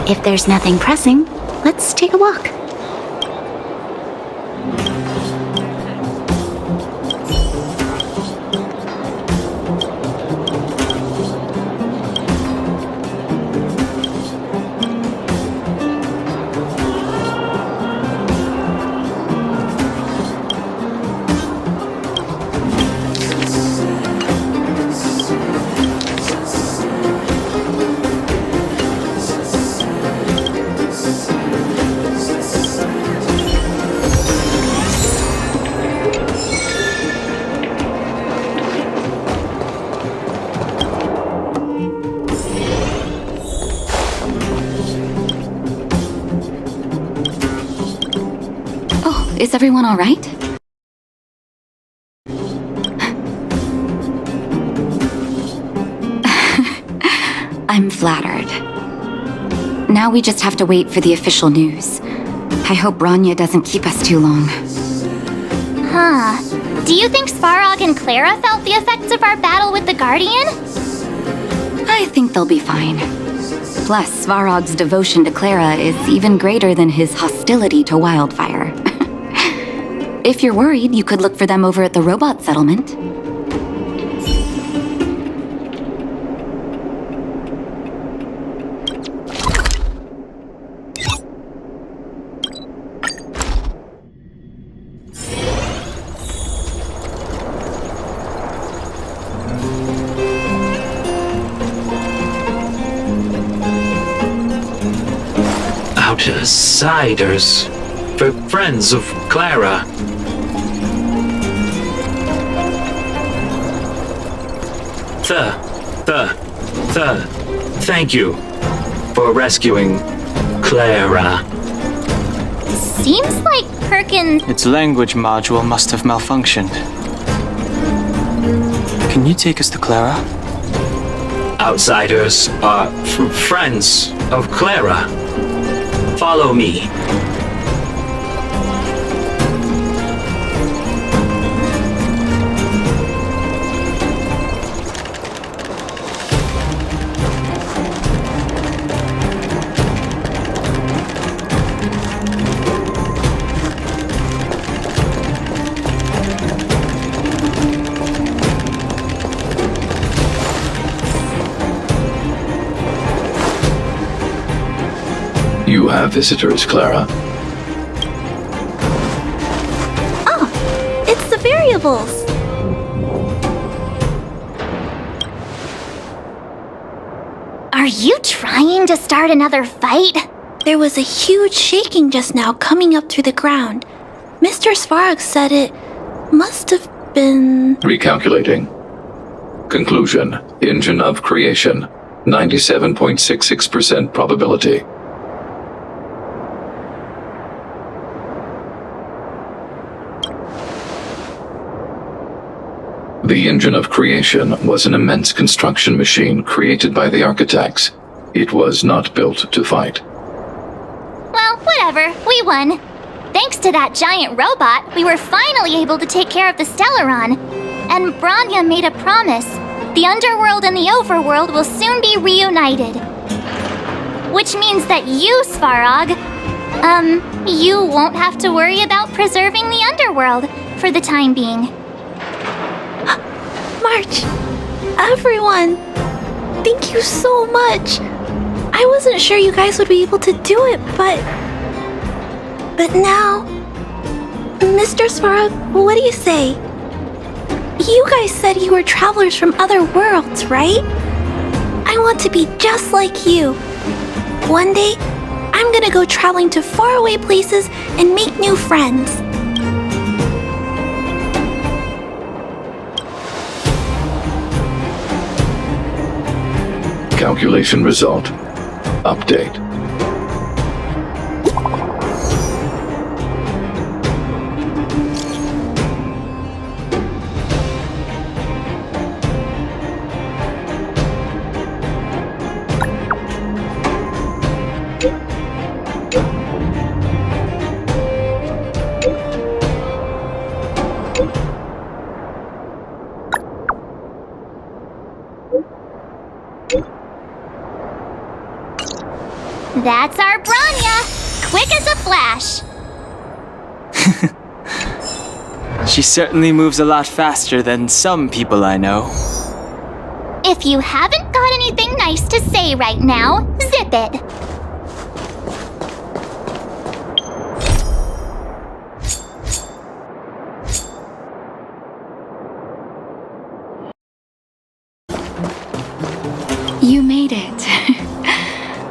If there's nothing pressing, let's take a walk. Is everyone all right? I'm flattered. Now we just have to wait for the official news. I hope Bronya doesn't keep us too long. Huh. Do you think Svarog and Clara felt the effects of our battle with the Guardian? I think they'll be fine. Plus, Svarog's devotion to Clara is even greater than his hostility to Wildfire. If you're worried, you could look for them over at the robot settlement. Outsiders. For friends of Clara. Thank you for rescuing Clara. Seems like Perkins... Its language module must have malfunctioned. Can you take us to Clara? Outsiders are friends of Clara. Follow me. You have visitors, Clara. Oh, it's the variables. Are you trying to start another fight? There was a huge shaking just now coming up through the ground. Mr. Svarog said it must have been... Recalculating. Conclusion. Engine of creation. 97.66% probability. The engine of creation was an immense construction machine created by the architects. It was not built to fight. Well, whatever. We won. Thanks to that giant robot, we were finally able to take care of the Stellaron. And Bronya made a promise. The underworld and the overworld will soon be reunited. Which means that you, Svarog, you won't have to worry about preserving the underworld. for the time being. March! Everyone! Thank you so much! I wasn't sure you guys would be able to do it, but now... Mr. Svarog, what do you say? You guys said you were travelers from other worlds, right? I want to be just like you. One day, I'm gonna go traveling to faraway places and make new friends. Calculation result. Update. That's our Bronya! Quick as a flash! She certainly moves a lot faster than some people I know. If you haven't got anything nice to say right now, zip it! You made it.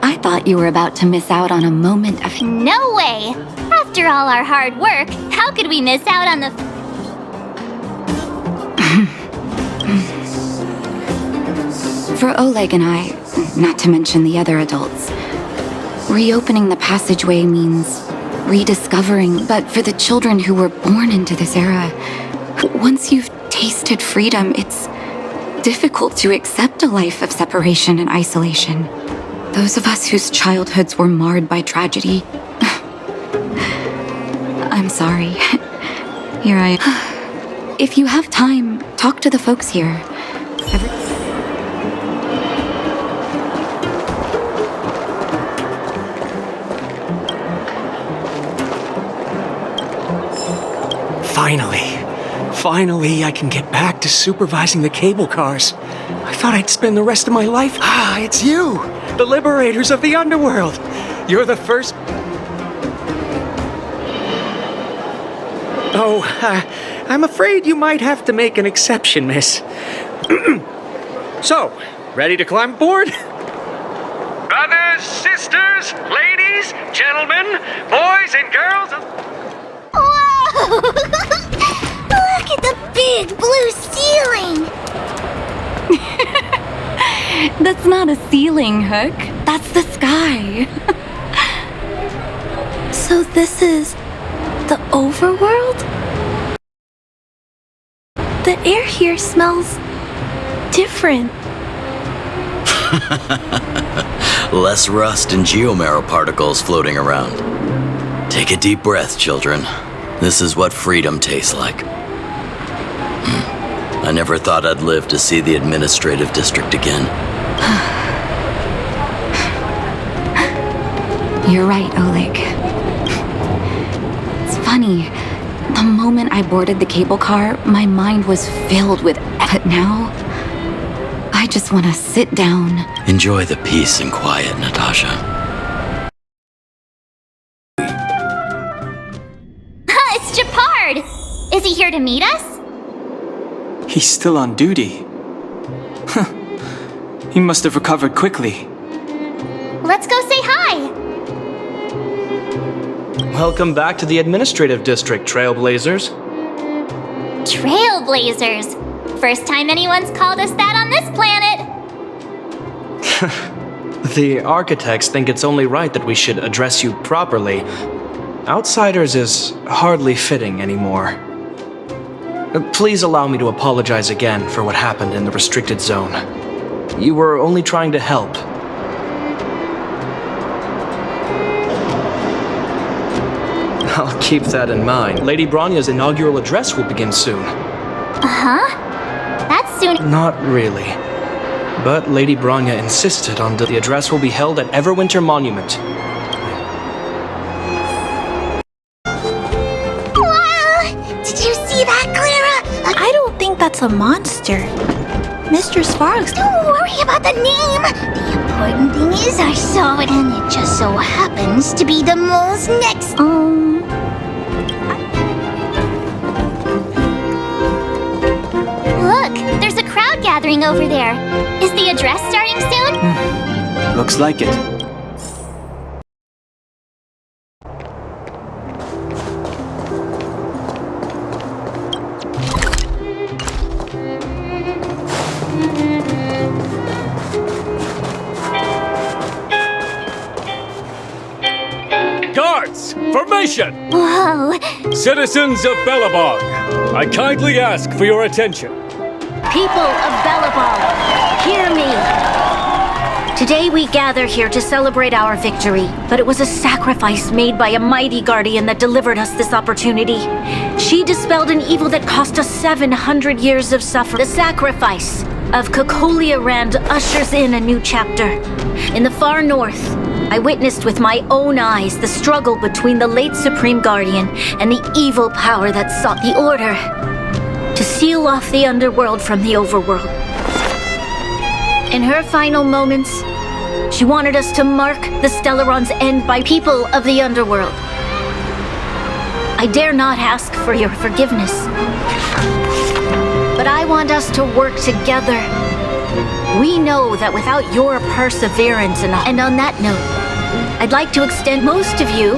I thought you were about to miss out on a moment of... No way! After all our hard work, how could we miss out on the... For Oleg and I, not to mention the other adults, reopening the passageway means rediscovering. But for the children who were born into this era, once you've tasted freedom, it's difficult to accept a life of separation and isolation. Those of us whose childhoods were marred by tragedy. I'm sorry. Here I... If you have time, talk to the folks here. Finally, I can get back to supervising the cable cars. I thought I'd spend the rest of my life... Ah, it's you! The liberators of the underworld! You're the first... Oh, I'm afraid you might have to make an exception, miss. So, ready to climb aboard? Brothers, sisters, ladies, gentlemen, boys and girls... Whoa! Look at the big blue ceiling! That's not a ceiling, Hook. That's the sky. So this is the overworld? The air here smells different. Less rust and geomarrow particles floating around. Take a deep breath, children. This is what freedom tastes like. I never thought I'd live to see the administrative district again. You're right, Oleg. It's funny. The moment I boarded the cable car, my mind was filled with... But now, I just want to sit down. Enjoy the peace and quiet, Natasha. It's Japard! Is he here to meet us? He's still on duty. Huh. He must have recovered quickly. Let's go say hi! Welcome back to the administrative district, Trailblazers. Trailblazers! First time anyone's called us that on this planet! The architects think it's only right that we should address you properly. Outsiders is hardly fitting anymore. Please allow me to apologize again for what happened in the restricted zone. You were only trying to help. I'll keep that in mind. Lady Bronya's inaugural address will begin soon. Uh-huh? That's soon. Not really. But Lady Bronya insisted on the address will be held at Everwinter Monument. Wow! Did you see that's a monster. Mr. Sparks. Don't worry about the name. The important thing is I saw it, and it just so happens to be the mole's next. Look, there's a crowd gathering over there. Is the address starting soon? Looks like it. Guards! Formation! Whoa! Citizens of Belobog, I kindly ask for your attention. People of Belobog, hear me! Today we gather here to celebrate our victory, but it was a sacrifice made by a mighty guardian that delivered us this opportunity. She dispelled an evil that cost us 700 years of suffering. The sacrifice of Cocolia Rand ushers in a new chapter. In the far north, I witnessed with my own eyes the struggle between the late Supreme Guardian and the evil power that sought the Order to seal off the underworld from the overworld. In her final moments, she wanted us to mark the Stellaron's end by people of the underworld. I dare not ask for your forgiveness, but I want us to work together. We know that without your perseverance and on that note, I'd like to extend most of you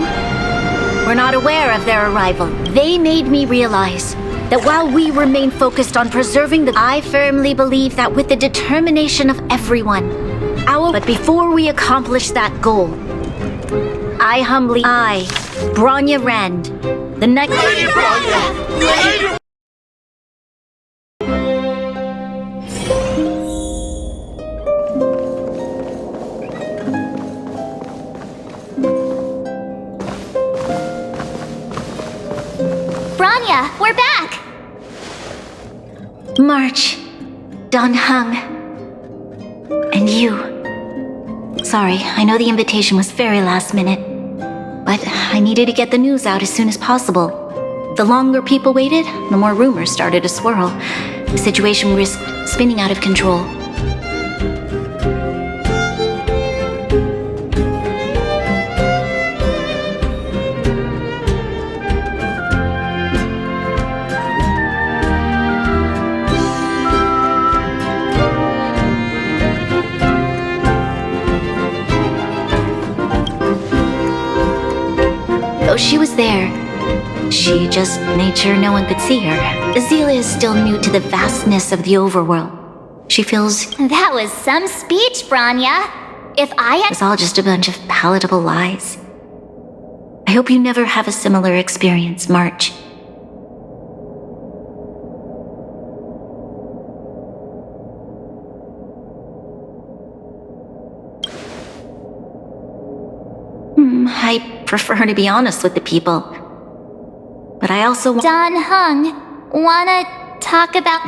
were not aware of their arrival. They made me realize that while we remain focused on preserving I firmly believe that with the determination of everyone, but before we accomplish that goal, I, Bronya Rand, the next... Lady Bronya! Lady... Bronya, we're back! March, Don Hung, and you. Sorry, I know the invitation was very last minute, but I needed to get the news out as soon as possible. The longer people waited, the more rumors started to swirl. The situation risked spinning out of control. She was there. She just made sure no one could see her. Azila is still new to the vastness of the overworld. She feels... That was some speech, Bronya. If I had... It's all just a bunch of palatable lies. I hope you never have a similar experience, March. I prefer to be honest with the people. But I also... Don Hung, wanna talk about...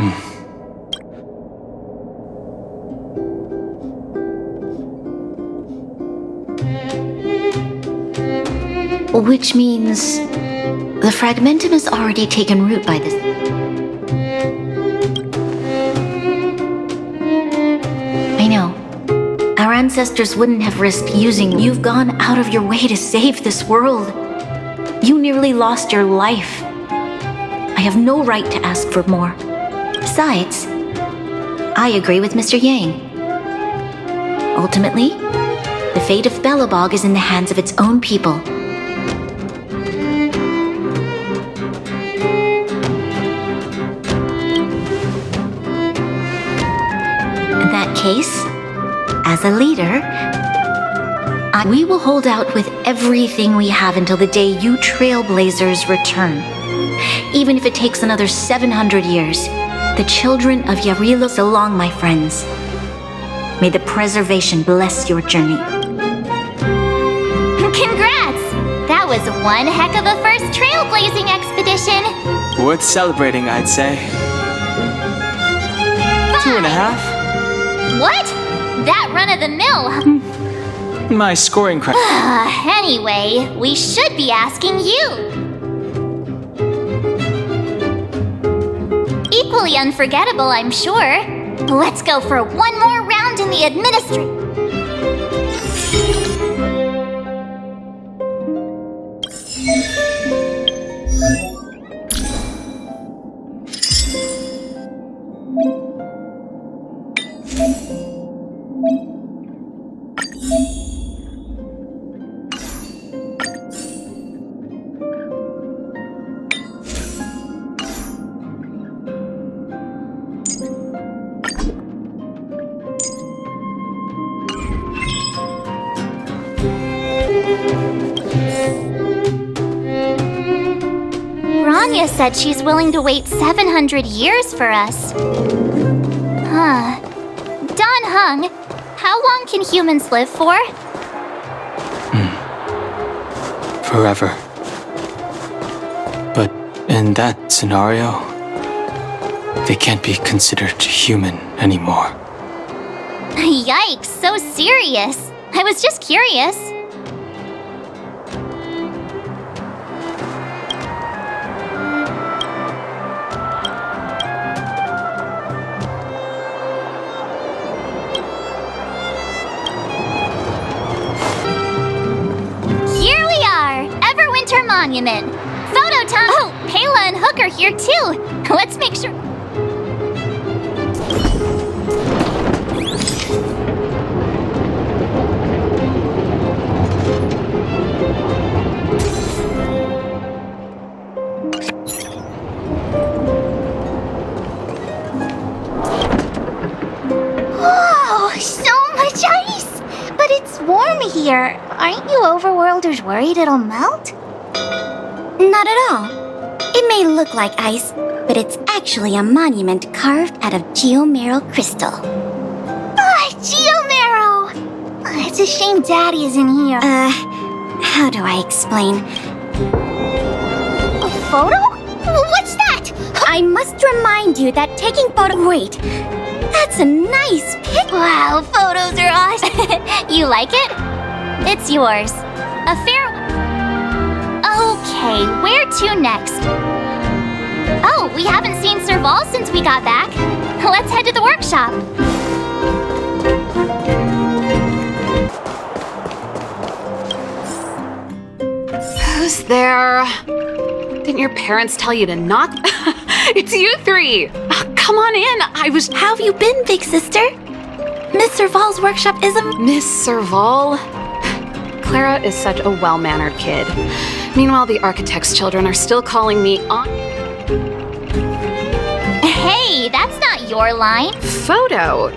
Which means... the fragmentum has already taken root by this... I know. Our ancestors wouldn't have risked using... You've gone out of your way to save this world. You nearly lost your life. I have no right to ask for more. Besides, I agree with Mr. Yang. Ultimately, the fate of Belobog is in the hands of its own people. In that case, as a leader, we will hold out with everything we have until the day you Trailblazers return. Even if it takes another 700 years, the children of Yarilo. So long, my friends. May the preservation bless your journey. Congrats! That was one heck of a first trailblazing expedition. Worth celebrating, I'd say. 2.5? What? That run-of-the-mill... My scoring credit. Anyway, we should be asking you. Equal equally unforgettable, I'm sure. Let's go for one more round in the administration. Rania said she's willing to wait 700 years for us. Huh. Don Hung, how long can humans live for? Forever. But in that scenario, they can't be considered human anymore. Yikes, so serious. I was just curious. Here we are, Everwinter Monument. Photo time. Oh, Payla and Hook are here too. Let's make sure. Whoa, so much ice! But it's warm here. Aren't you overworlders worried it'll melt? Not at all. It may look like ice, but it's actually a monument carved out of geomeral crystal. Ah, Geomero! It's a shame Daddy isn't here. How do I explain? A photo? What's that? I must remind you that taking photo. Wait, that's a nice pic. Wow, photos are awesome. You like it? It's yours. A fair. Okay, where to next? Oh, we haven't seen Serval since we got back. Let's head to the workshop. Who's there? Didn't your parents tell you to knock? It's you three. Come on in. How have you been, big sister? Miss Serval's workshop is a... Miss Serval? Clara is such a well-mannered kid. Meanwhile, the architect's children are still calling me on... Hey, that's not your line. Photo.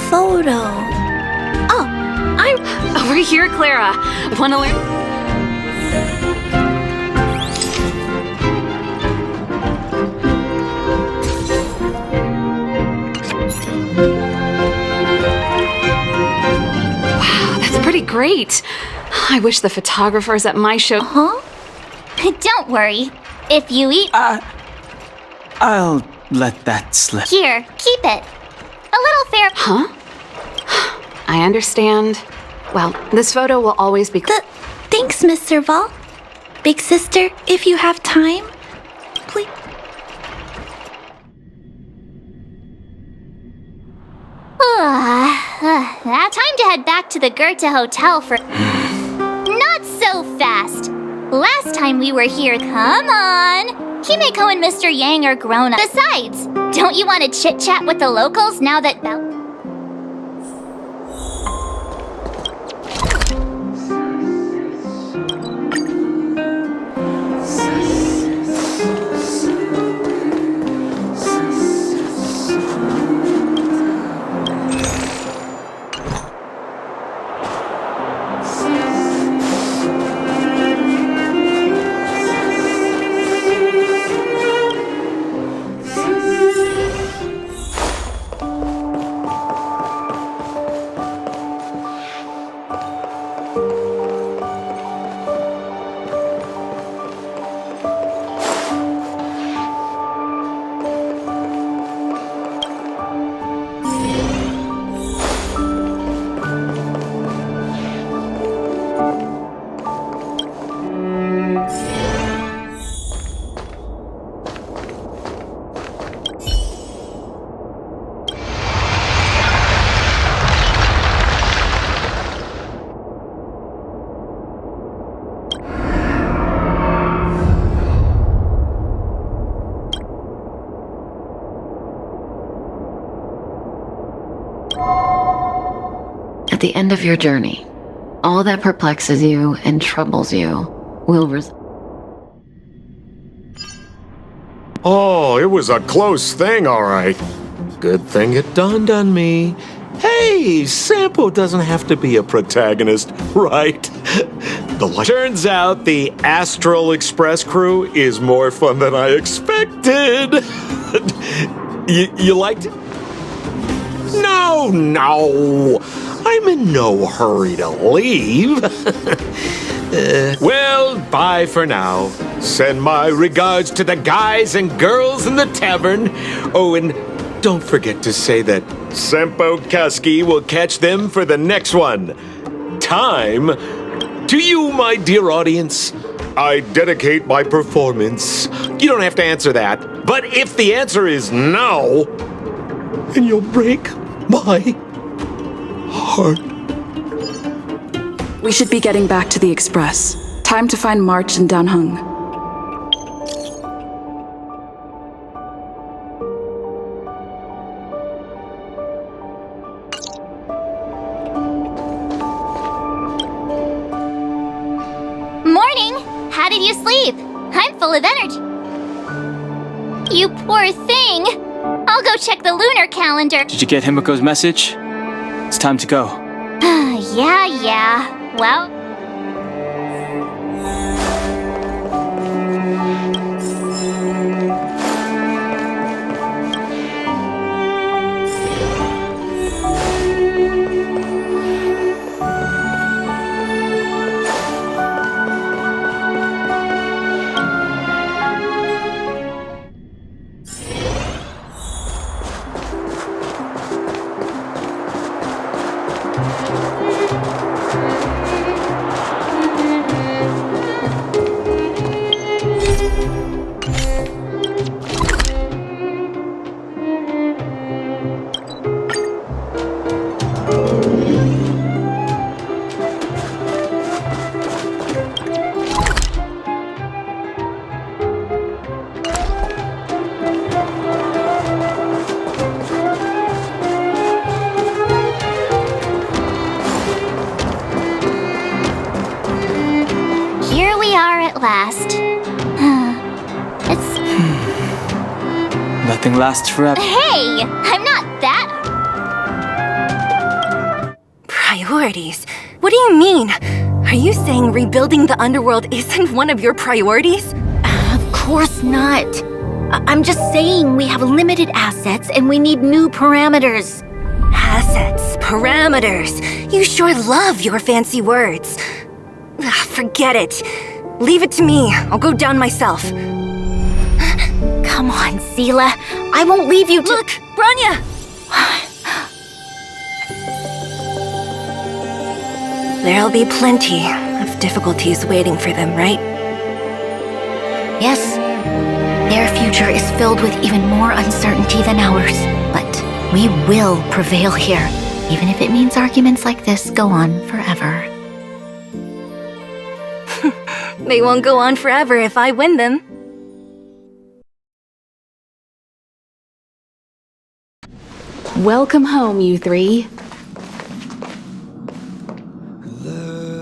Photo. Oh, Over here, Clara. Wanna learn? Pretty great. I wish the photographers at my show... Huh? Don't worry. If you eat... I'll let that slip. Here, keep it. A little fair... Huh? I understand. Well, this photo will always be... Thanks, Miss Serval. Big sister, if you have time, please... Now time to head back to the Goethe Hotel for... Not so fast. Last time we were here, come on. Himeko and Mr. Yang are grown up. Besides, don't you want to chit-chat with the locals now that... At the end of your journey, all that perplexes you and troubles you will Oh, it was a close thing, all right. Good thing it dawned on me. Hey, Sampo doesn't have to be a protagonist, right? Turns out the Astral Express crew is more fun than I expected. You liked it? No. I'm in no hurry to leave. Well, bye for now. Send my regards to the guys and girls in the tavern. Oh, and don't forget to say that Sempo Kaski will catch them for the next one. Time to you, my dear audience. I dedicate my performance. You don't have to answer that. But if the answer is no, then you'll break my heart. We should be getting back to the Express. Time to find March and Danheng. Morning! How did you sleep? I'm full of energy. You poor thing! I'll go check the lunar calendar. Did you get Himiko's message? It's time to go. Yeah. Well... last. It's... Nothing lasts forever. Hey! I'm not that... Priorities? What do you mean? Are you saying rebuilding the underworld isn't one of your priorities? Of course not. I'm just saying we have limited assets and we need new parameters. Assets, parameters. You sure love your fancy words. Forget it. Leave it to me. I'll go down myself. Come on, Seela. I won't leave you to— Look, Branya! There'll be plenty of difficulties waiting for them, right? Yes. Their future is filled with even more uncertainty than ours. But we will prevail here, even if it means arguments like this go on forever. They won't go on forever if I win them. Welcome home, you three.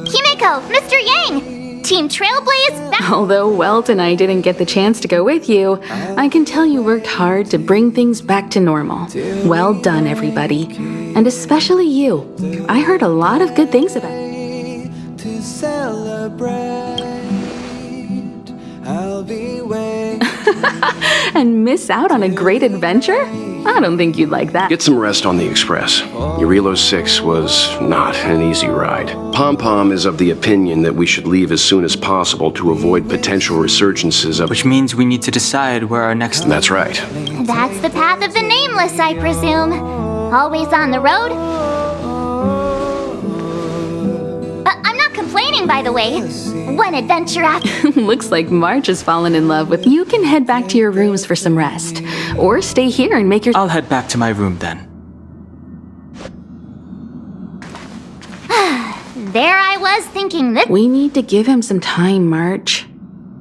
Himiko! Mr. Yang! Team Trailblaze back— Although Welt and I didn't get the chance to go with you, I can tell you worked hard to bring things back to normal. Well done, everybody. And especially you. I heard a lot of good things about you. To celebrate, I'll be waiting. And miss out on a great adventure? I don't think you'd like that. Get some rest on the Express. Urilo 6 was not an easy ride. Pom-Pom is of the opinion that we should leave as soon as possible to avoid potential resurgences of— Which means we need to decide where our next— That's right. That's the path of the nameless, I presume. Always on the road? I'm not complaining, by the way. One adventure after— Looks like March has fallen in love with you. You can head back to your rooms for some rest. Or stay here and make your— I'll head back to my room then. There I was thinking that— We need to give him some time, March.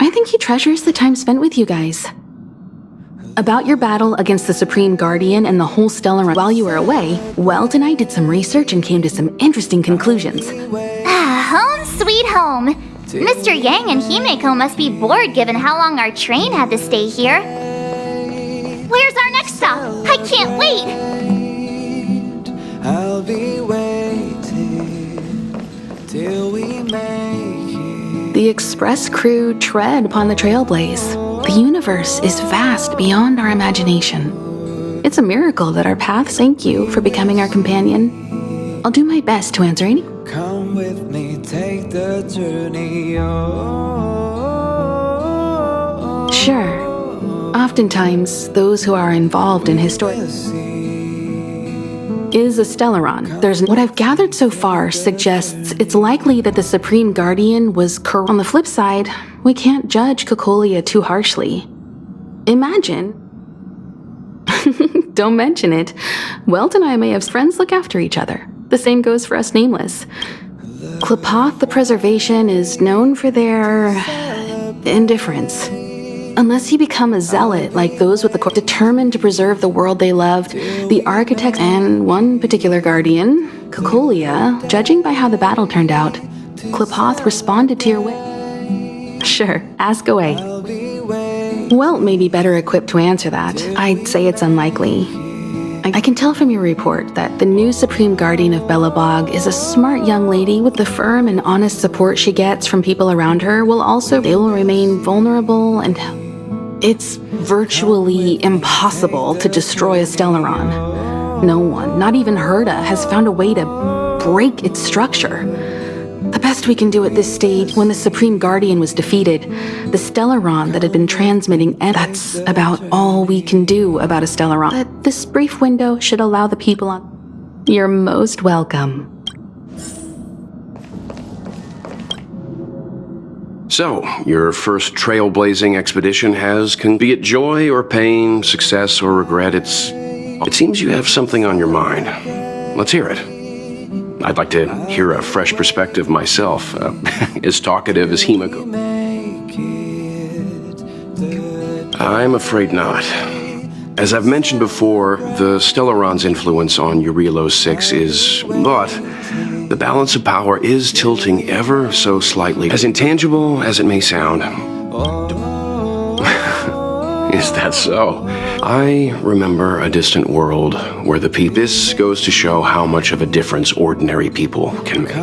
I think he treasures the time spent with you guys. About your battle against the Supreme Guardian and the whole Stellaron while you were away, Welt and I did some research and came to some interesting conclusions. Home sweet home. Mr. Yang and Himeko must be bored given how long our train had to stay here. Where's our next stop? I can't wait! I'll be waiting till we make it. The express crew tread upon the trailblaze. The universe is vast beyond our imagination. It's a miracle that our paths thank you for becoming our companion. I'll do my best to answer any. Come with me, take the journey on. Sure. Oftentimes, those who are involved in historic is a Stellaron. What I've gathered so far suggests it's likely that the Supreme Guardian was corrupt. On the flip side, we can't judge Cocolia too harshly. Imagine. Don't mention it. Welt and I may have friends look after each other. The same goes for us Nameless. Klapoth the Preservation is known for their indifference. Unless you become a zealot like those with the core determined to preserve the world they loved, the architects and one particular guardian, Cocolia, judging by how the battle turned out, Klapoth responded to your way. Sure, ask away. Welt may be better equipped to answer that. I'd say it's unlikely. I can tell from your report that the new Supreme Guardian of Belobog is a smart young lady with the firm and honest support she gets from people around her they will remain vulnerable and it's virtually impossible to destroy a Stellaron. No one, not even Herta, has found a way to break its structure. The best we can do at this stage, when the Supreme Guardian was defeated, the Stellaron that had been transmitting, and that's about all we can do about a Stellaron. But this brief window should allow the people on. You're most welcome. So, your first trailblazing expedition can be it joy or pain, success or regret. It seems you have something on your mind. Let's hear it. I'd like to hear a fresh perspective myself, as talkative as Himeko. I'm afraid not. As I've mentioned before, the Stellaron's influence on Eurilo 6 but the balance of power is tilting ever so slightly. As intangible as it may sound. Is that so? I remember a distant world where this goes to show how much of a difference ordinary people can make.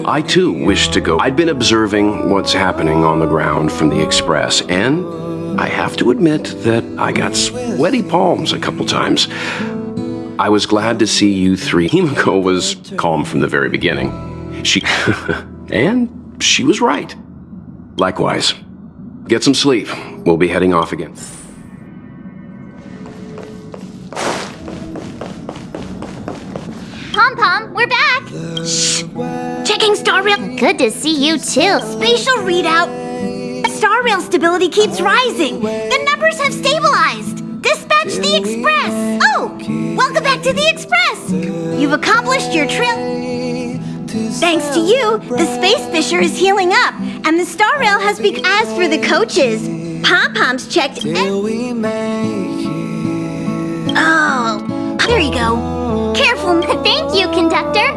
I too wish to go. I'd been observing what's happening on the ground from the Express, and I have to admit that I got sweaty palms a couple times. I was glad to see you three. Himeko was calm from the very beginning. And she was right. Likewise. Get some sleep. We'll be heading off again. Pom-Pom, we're back! Shh! Checking star rail. Good to see you too. Spatial readout. Star rail stability keeps rising. The numbers have stabilized. Dispatch the Express. Oh, welcome back to the Express. You've accomplished your trail. Thanks to you, the space fissure is healing up, and the star rail has become. As for the coaches, Pom-Pom's checked. Oh, there you go. Careful. Thank you, conductor.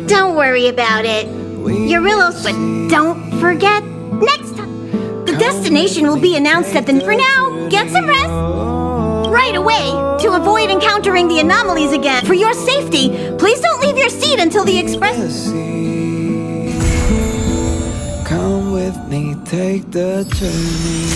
Don't worry about it. Eurylos, but don't forget, next time, the destination will be announced at the. For now, get some rest. Right away, to avoid encountering the anomalies again. For your safety, please don't leave your seat until the Express. Come with me, take the journey.